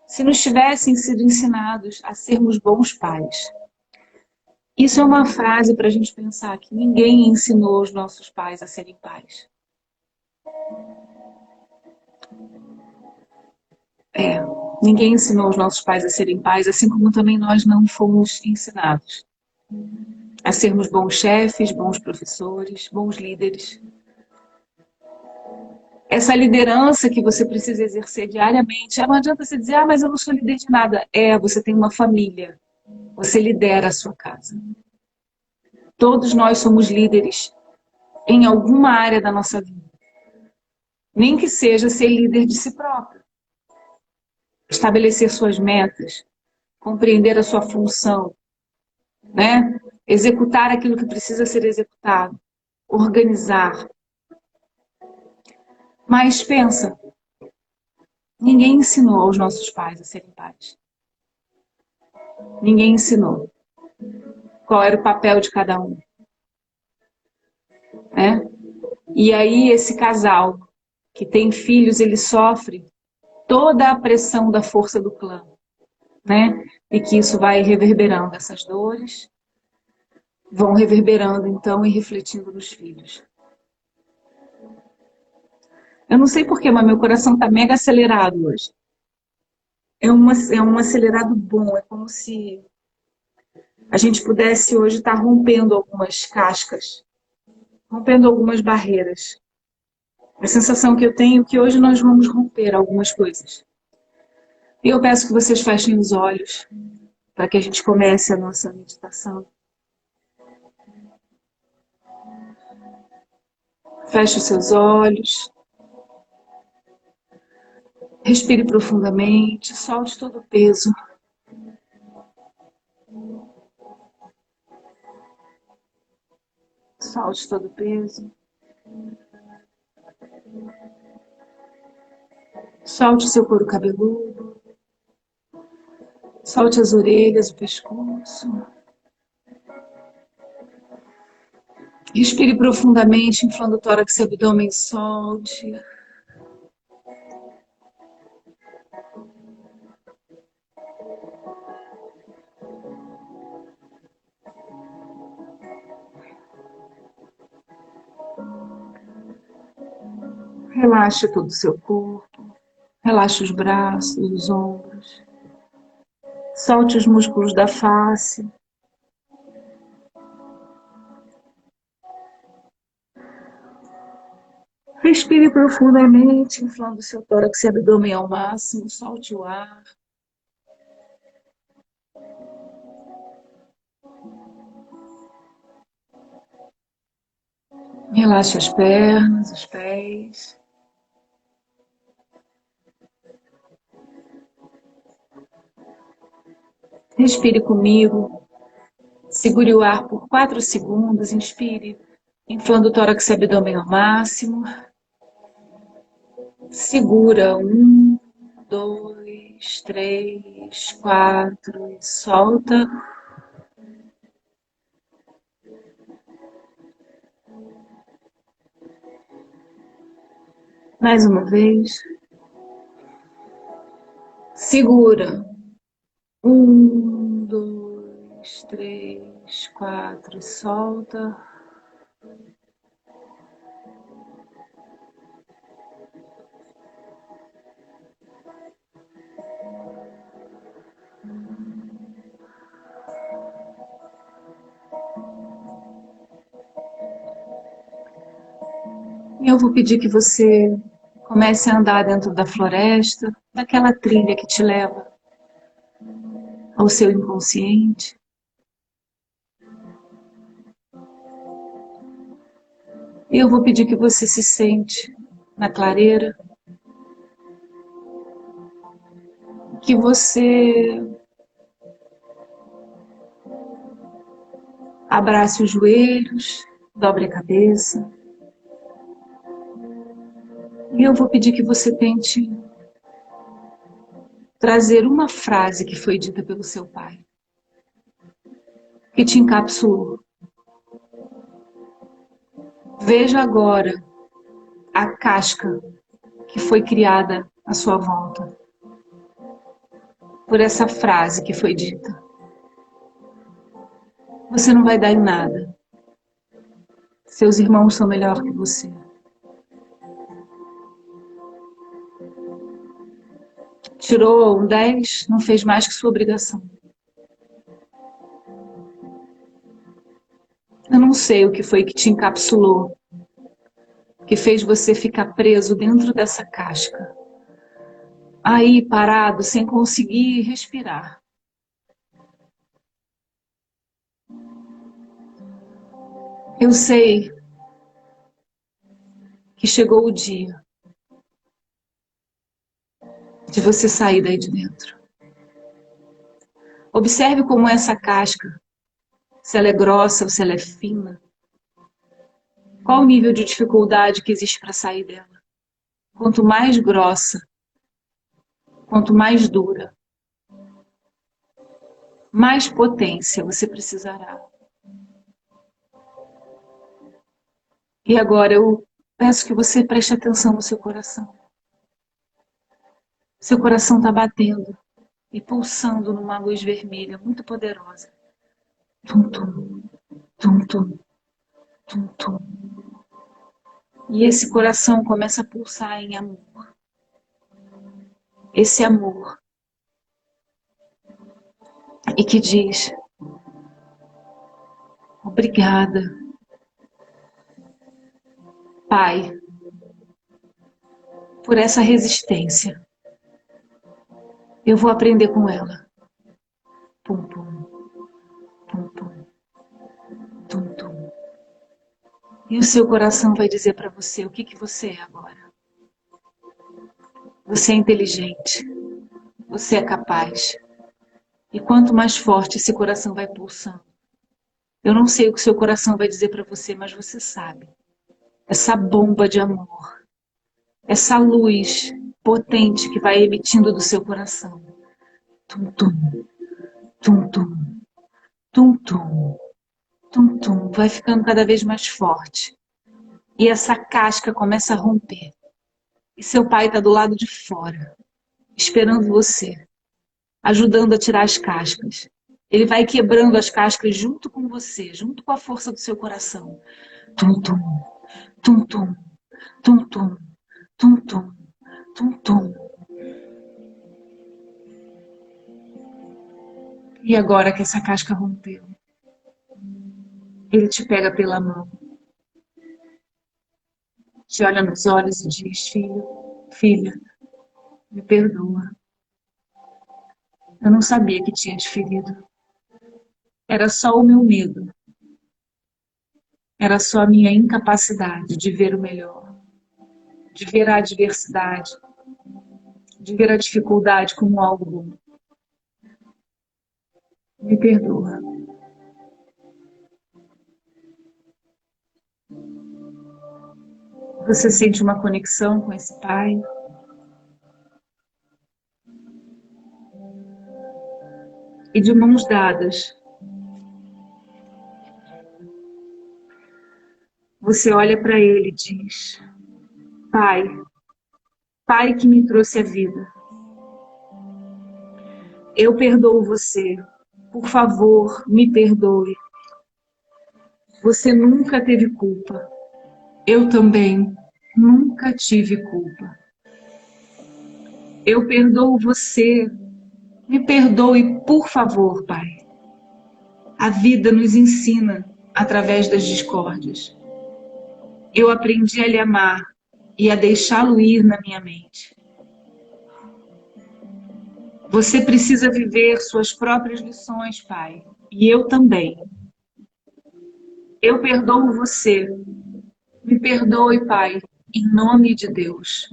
A: se nos tivessem sido ensinados a sermos bons pais. Isso é uma frase para a gente pensar que ninguém ensinou os nossos pais a serem pais. Ninguém ensinou os nossos pais a serem pais, assim como também nós não fomos ensinados a sermos bons chefes, bons professores, bons líderes. Essa liderança que você precisa exercer diariamente, não adianta você dizer, mas eu não sou líder de nada. Você tem uma família, você lidera a sua casa. Todos nós somos líderes em alguma área da nossa vida. Nem que seja ser líder de si próprio. Estabelecer suas metas, compreender a sua função, né? Executar aquilo que precisa ser executado, organizar. Mas pensa, ninguém ensinou aos nossos pais a serem pais. Ninguém ensinou qual era o papel de cada um. Né? E aí esse casal que tem filhos, ele sofre toda a pressão da força do clã. Né? E que isso vai reverberando, essas dores vão reverberando então e refletindo nos filhos. Eu não sei porquê, mas meu coração está mega acelerado hoje. É um acelerado bom, é como se a gente pudesse hoje estar rompendo algumas cascas, rompendo algumas barreiras. A sensação que eu tenho é que hoje nós vamos romper algumas coisas. E eu peço que vocês fechem os olhos para que a gente comece a nossa meditação. Feche os seus olhos. Respire profundamente. Solte todo o peso. Solte todo o peso. Solte seu couro cabeludo. Solte as orelhas, o pescoço. Respire profundamente, inflando o tórax e abdômen. Solte. Relaxe todo o seu corpo. Relaxe os braços, os ombros. Solte os músculos da face. Respire profundamente, inflando seu tórax e abdômen ao máximo. Solte o ar. Relaxe as pernas, os pés. Respire comigo. Segure o ar por 4 segundos. Inspire, inflando o tórax e abdômen ao máximo. Segura. 1, 2, 3, 4 e solta. Mais uma vez. Segura. 1, 2, 3, 4 e solta. E eu vou pedir que você comece a andar dentro da floresta, daquela trilha que te leva ao seu inconsciente. E eu vou pedir que você se sente na clareira, que você abrace os joelhos, dobre a cabeça. E eu vou pedir que você tente trazer uma frase que foi dita pelo seu pai, que te encapsulou. Veja agora a casca que foi criada à sua volta por essa frase que foi dita. Você não vai dar em nada. Seus irmãos são melhor que você. Tirou um 10, não fez mais que sua obrigação. Eu não sei o que foi que te encapsulou, que fez você ficar preso dentro dessa casca, aí parado, sem conseguir respirar. Eu sei que chegou o dia de você sair daí de dentro. Observe como essa casca, se ela é grossa ou se ela é fina. Qual o nível de dificuldade que existe para sair dela? Quanto mais grossa, quanto mais dura, mais potência você precisará. E agora eu peço que você preste atenção no seu coração. Seu coração está batendo e pulsando numa luz vermelha muito poderosa. Tum, tum, tum, tum, tum, tum. E esse coração começa a pulsar em amor. Esse amor. E que diz: obrigada, Pai, por essa resistência. Eu vou aprender com ela. Pum, pum, pum, pum, tum, tum. E o seu coração vai dizer para você o que você é agora. Você é inteligente. Você é capaz. E quanto mais forte esse coração vai pulsando. Eu não sei o que o seu coração vai dizer para você, mas você sabe. Essa bomba de amor. Essa luz potente que vai emitindo do seu coração. Tum, tum, tum, tum, tum, tum, tum, tum. Vai ficando cada vez mais forte. E essa casca começa a romper. E seu pai está do lado de fora, esperando você, ajudando a tirar as cascas. Ele vai quebrando as cascas junto com você, junto com a força do seu coração. Tum, tum, tum, tum, tum, tum, tum, tum, tum, tum. E agora que essa casca rompeu, ele te pega pela mão, te olha nos olhos e diz: filho, filha, me perdoa. Eu não sabia que tinha te ferido. Era só o meu medo. Era só a minha incapacidade de ver o melhor, de ver a adversidade, de ver a dificuldade como algo bom. Me perdoa. Você sente uma conexão com esse pai? E de mãos dadas, você olha para ele e diz: Pai, Pai que me trouxe a vida, eu perdoo você. Por favor, me perdoe. Você nunca teve culpa. Eu também nunca tive culpa. Eu perdoo você. Me perdoe, por favor, Pai. A vida nos ensina através das discórdias. Eu aprendi a lhe amar e a deixá-lo ir na minha mente. Você precisa viver suas próprias lições, Pai. E eu também. Eu perdoo você. Me perdoe, Pai, em nome de Deus.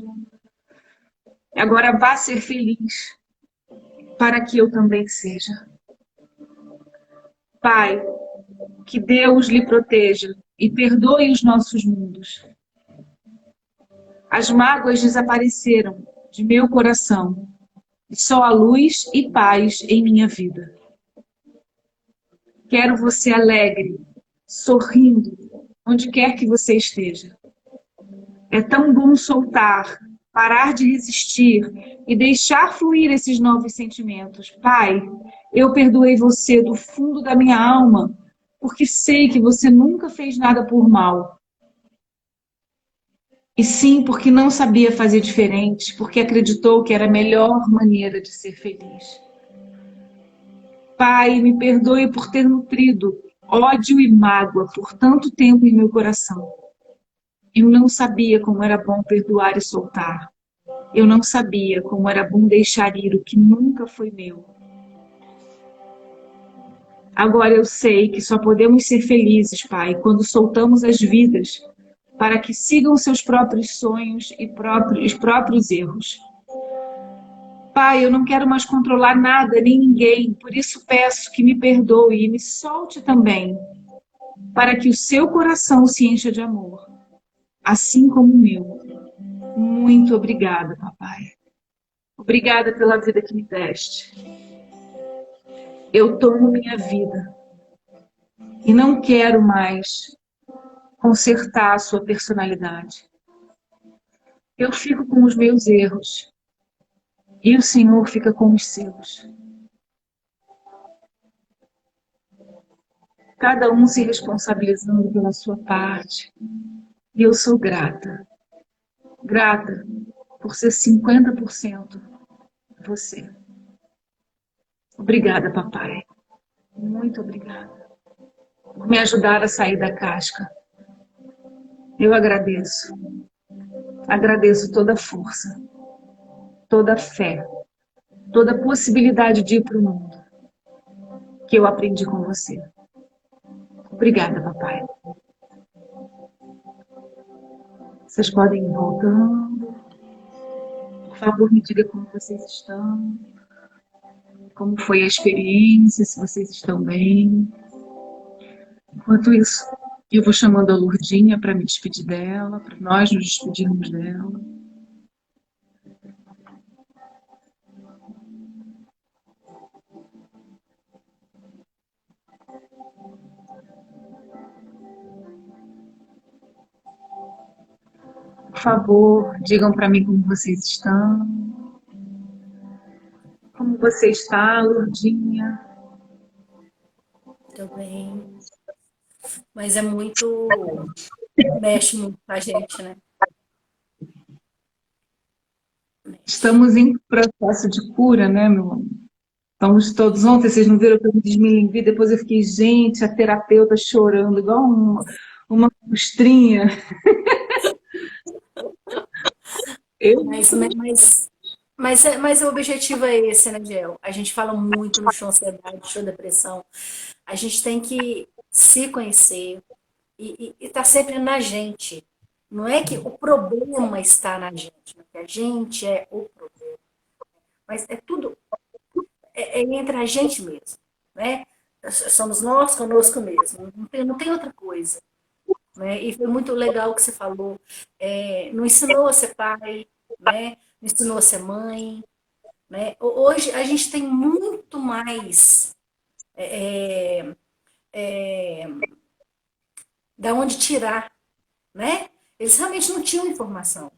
A: Agora vá ser feliz, para que eu também seja. Pai, que Deus lhe proteja e perdoe os nossos mundos. As mágoas desapareceram de meu coração e só há luz e paz em minha vida. Quero você alegre, sorrindo, onde quer que você esteja. É tão bom soltar, parar de resistir e deixar fluir esses novos sentimentos. Pai, eu perdoei você do fundo da minha alma, porque sei que você nunca fez nada por mal. E sim, porque não sabia fazer diferente, porque acreditou que era a melhor maneira de ser feliz. Pai, me perdoe por ter nutrido ódio e mágoa por tanto tempo em meu coração. Eu não sabia como era bom perdoar e soltar. Eu não sabia como era bom deixar ir o que nunca foi meu. Agora eu sei que só podemos ser felizes, Pai, quando soltamos as vidas para que sigam seus próprios sonhos e próprios erros. Pai, eu não quero mais controlar nada nem ninguém, por isso peço que me perdoe e me solte também, para que o seu coração se encha de amor, assim como o meu. Muito obrigada, papai. Obrigada pela vida que me deste. Eu tomo minha vida e não quero mais consertar a sua personalidade. Eu fico com os meus erros e o Senhor fica com os seus. Cada um se responsabilizando pela sua parte. E eu sou grata. Grata por ser 50% você. Obrigada, papai. Muito obrigada por me ajudar a sair da casca. Eu agradeço. Agradeço toda a força, toda a fé, toda a possibilidade de ir para o mundo que eu aprendi com você. Obrigada, papai. Vocês podem ir voltando. Por favor, me diga como vocês estão. Como foi a experiência, se vocês estão bem. Enquanto isso, eu vou chamando a Lurdinha para me despedir dela, para nós nos despedirmos dela. Por favor, digam para mim como vocês estão. Como você está, Lurdinha?
B: Tô bem. Mas é muito. Mexe muito com a gente, né? Mexe.
A: Estamos em processo de cura, né, meu amor? Estamos todos. Ontem vocês não viram que eu me desmilinguei, depois eu fiquei, gente, a terapeuta chorando, igual uma mostrinha. Eu
B: Mas o objetivo é esse, né, Gel? A gente fala muito no show ansiedade, show depressão. A gente tem que se conhecer e tá sempre na gente. Não é que o problema está na gente, né? Que a gente é o problema. Mas é tudo é entre a gente mesmo, né? Somos nós conosco mesmo. Não tem outra coisa. Né? E foi muito legal o que você falou. Não ensinou a ser pai, né? Não ensinou a ser mãe. Né? Hoje a gente tem muito mais é, é, da onde tirar, né? Eles realmente não tinham informação.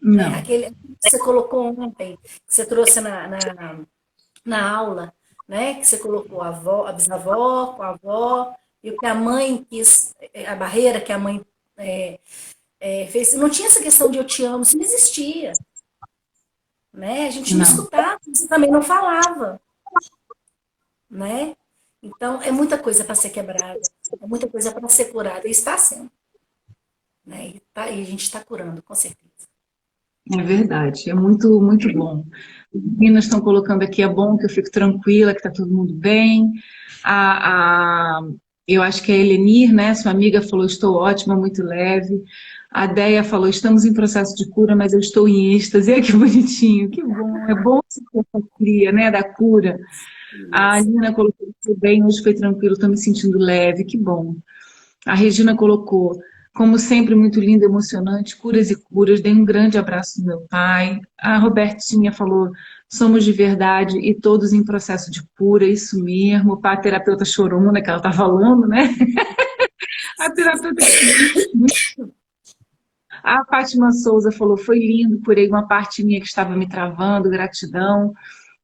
B: Né?
A: não,
B: Aquele que você colocou ontem, que você trouxe na aula, né? Que você colocou a avó, a bisavó, com a avó, e o que a mãe quis, a barreira que a mãe fez. Não tinha essa questão de eu te amo, isso não existia. Né? A gente não
A: não.
B: escutava, você também não falava. Né? Então, é muita coisa para ser quebrada, é muita coisa para ser curada, e está sendo. Né? E a gente está curando, com certeza.
A: É verdade, é muito, muito bom. As meninas estão colocando aqui, é bom que eu fico tranquila, que está todo mundo bem. Eu acho que a Helenir, né, sua amiga, falou, estou ótima, muito leve. A Deia falou, estamos em processo de cura, mas eu estou em êxtase. Olha que bonitinho, que bom. É bom sentir essa cria, né, da cura. A
B: Isso.
A: Alina colocou, estou bem, hoje foi tranquilo, estou me sentindo leve, que bom. A Regina colocou, como sempre, muito lindo, emocionante, curas e curas. Dei um grande abraço do meu pai. A Robertinha falou, somos de verdade e todos em processo de cura, isso mesmo. A terapeuta chorona que ela está falando, né? A terapeuta. A Fátima Souza falou, foi lindo, curei uma parte minha que estava me travando, gratidão.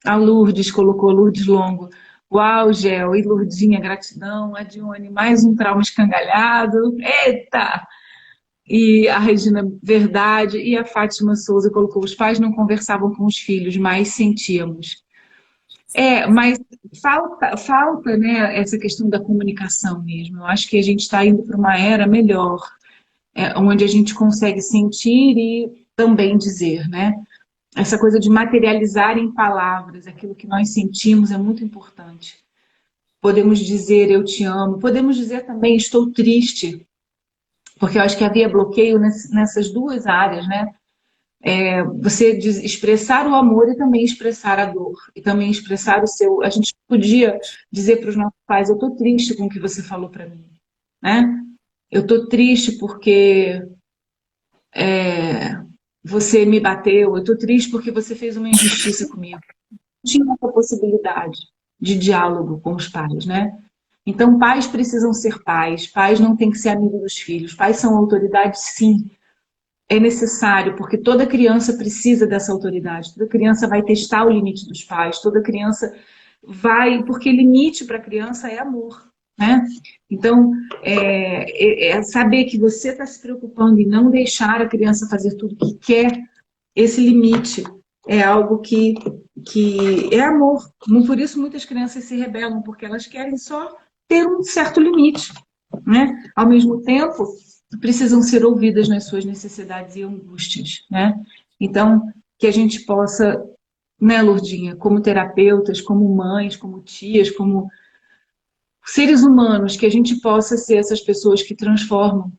A: A Lourdes colocou, Lourdes Longo, uau, Gel, e Lourdinha, gratidão. A Dione, mais um trauma escangalhado. Eita! E a Regina, verdade. E a Fátima Souza colocou, os pais não conversavam com os filhos, mas sentíamos. Mas falta, né, essa questão da comunicação mesmo. Eu acho que a gente está indo para uma era melhor, onde a gente consegue sentir e também dizer, né? Essa coisa de materializar em palavras aquilo que nós sentimos é muito importante. Podemos dizer eu te amo, podemos dizer também estou triste, porque eu acho que havia bloqueio nessas duas áreas, né? Você expressar o amor e também expressar a dor, e também expressar o seu. A gente podia dizer para os nossos pais: eu estou triste com o que você falou para mim, né? Eu estou triste porque você me bateu, eu estou triste porque você fez uma injustiça comigo. Tinha essa possibilidade de diálogo com os pais, né? Então, pais precisam ser pais, pais não têm que ser amigos dos filhos, pais são autoridade, sim, é necessário, porque toda criança precisa dessa autoridade, toda criança vai testar o limite dos pais, toda criança vai, porque limite para a criança é amor, né? Então, saber que você está se preocupando em não deixar a criança fazer tudo que quer, esse limite é algo que é amor. Por isso muitas crianças se rebelam, porque elas querem só ter um certo limite, né? Ao mesmo tempo, precisam ser ouvidas nas suas necessidades e angústias, né? Então, que a gente possa, né, Lourdinha, como terapeutas, como mães, como tias, como seres humanos, que a gente possa ser essas pessoas que transformam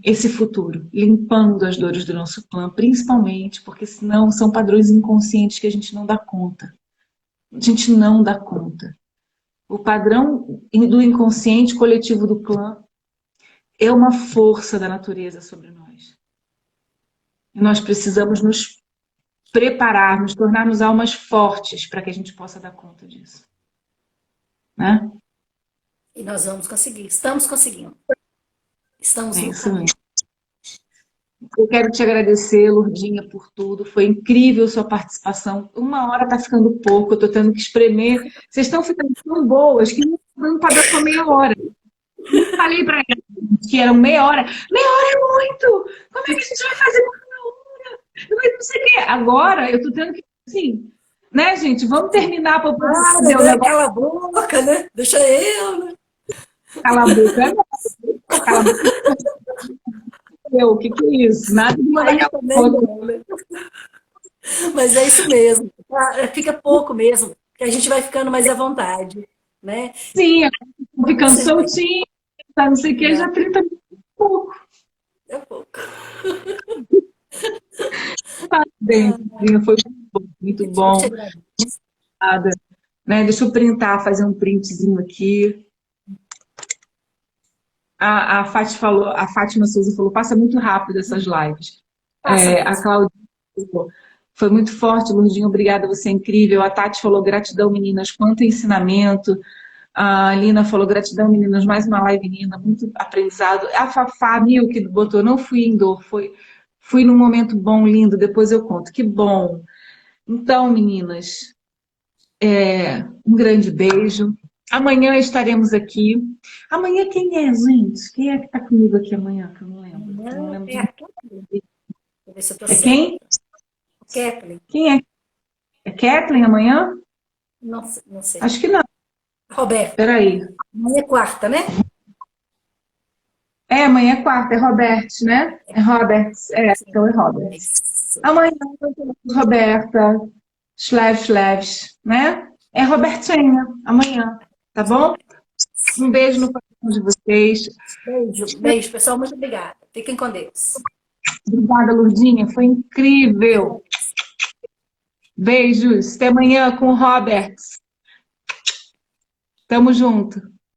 A: esse futuro, limpando as dores do nosso clã, principalmente porque senão são padrões inconscientes que a gente não dá conta. A gente não dá conta. O padrão do inconsciente coletivo do clã é uma força da natureza sobre nós. E nós precisamos nos preparar, nos tornarmos almas fortes para que a gente possa dar conta disso. Né?
B: E nós vamos conseguir, estamos conseguindo. Estamos
A: É
B: no
A: isso
B: caminho.
A: mesmo. Eu quero te agradecer, Lourdinha, por tudo. Foi incrível sua participação. 1 hora está ficando pouco, eu estou tendo que espremer. Vocês estão ficando tão boas que não está dando para dar só meia hora. Eu falei para elas que eram meia hora. Meia hora é muito! Como é que a gente vai fazer com meia hora? Eu não sei o quê. Agora eu estou tendo que, assim, né, gente? Vamos terminar para eu poder fazer o negócio.
B: Cala a boca, né? Deixa eu, né?
A: Cala a boca. Cala a boca. O que é isso? Nada de mandar
B: não, né? Mas é isso mesmo. Fica pouco mesmo, que a gente vai ficando mais à vontade, né?
A: Sim, ficando soltinho, tá, não sei o que, já 30 minutos é pouco.
B: É pouco.
A: Parabéns, foi muito bom. Né? Deixa eu printar, fazer um printzinho aqui. A Fátima Souza falou, passa muito rápido essas lives. A Claudinha falou, foi muito forte, Lourdinha, obrigada, você é incrível. A Tati falou, gratidão, meninas, quanto ensinamento. A Lina falou, gratidão, meninas, mais uma live linda, muito aprendizado. A Fafá Mil que botou, não fui em dor, fui num momento bom, lindo, depois eu conto. Que bom. Então, meninas, um grande beijo. Amanhã estaremos aqui. Amanhã quem é, gente? Quem é que está comigo aqui amanhã? Que eu não lembro. Não lembro
B: É a Kathleen. Deixa eu ver se eu tô certa.
A: quem?
B: Kathleen.
A: Quem é? É Kathleen amanhã?
B: Não sei.
A: Acho que não.
B: Roberto.
A: Peraí.
B: Amanhã é quarta, né?
A: Amanhã é quarta, é Robert, né? É Robert, então é Robert.
B: Isso.
A: Amanhã é Roberta, Schleves, né? É Robertinha, amanhã, tá bom? Um beijo no coração de vocês.
B: Beijo, pessoal. Muito obrigada. Fiquem com Deus.
A: Obrigada, Lourdinha, foi incrível. Beijos, até amanhã com o Robert. Tamo junto.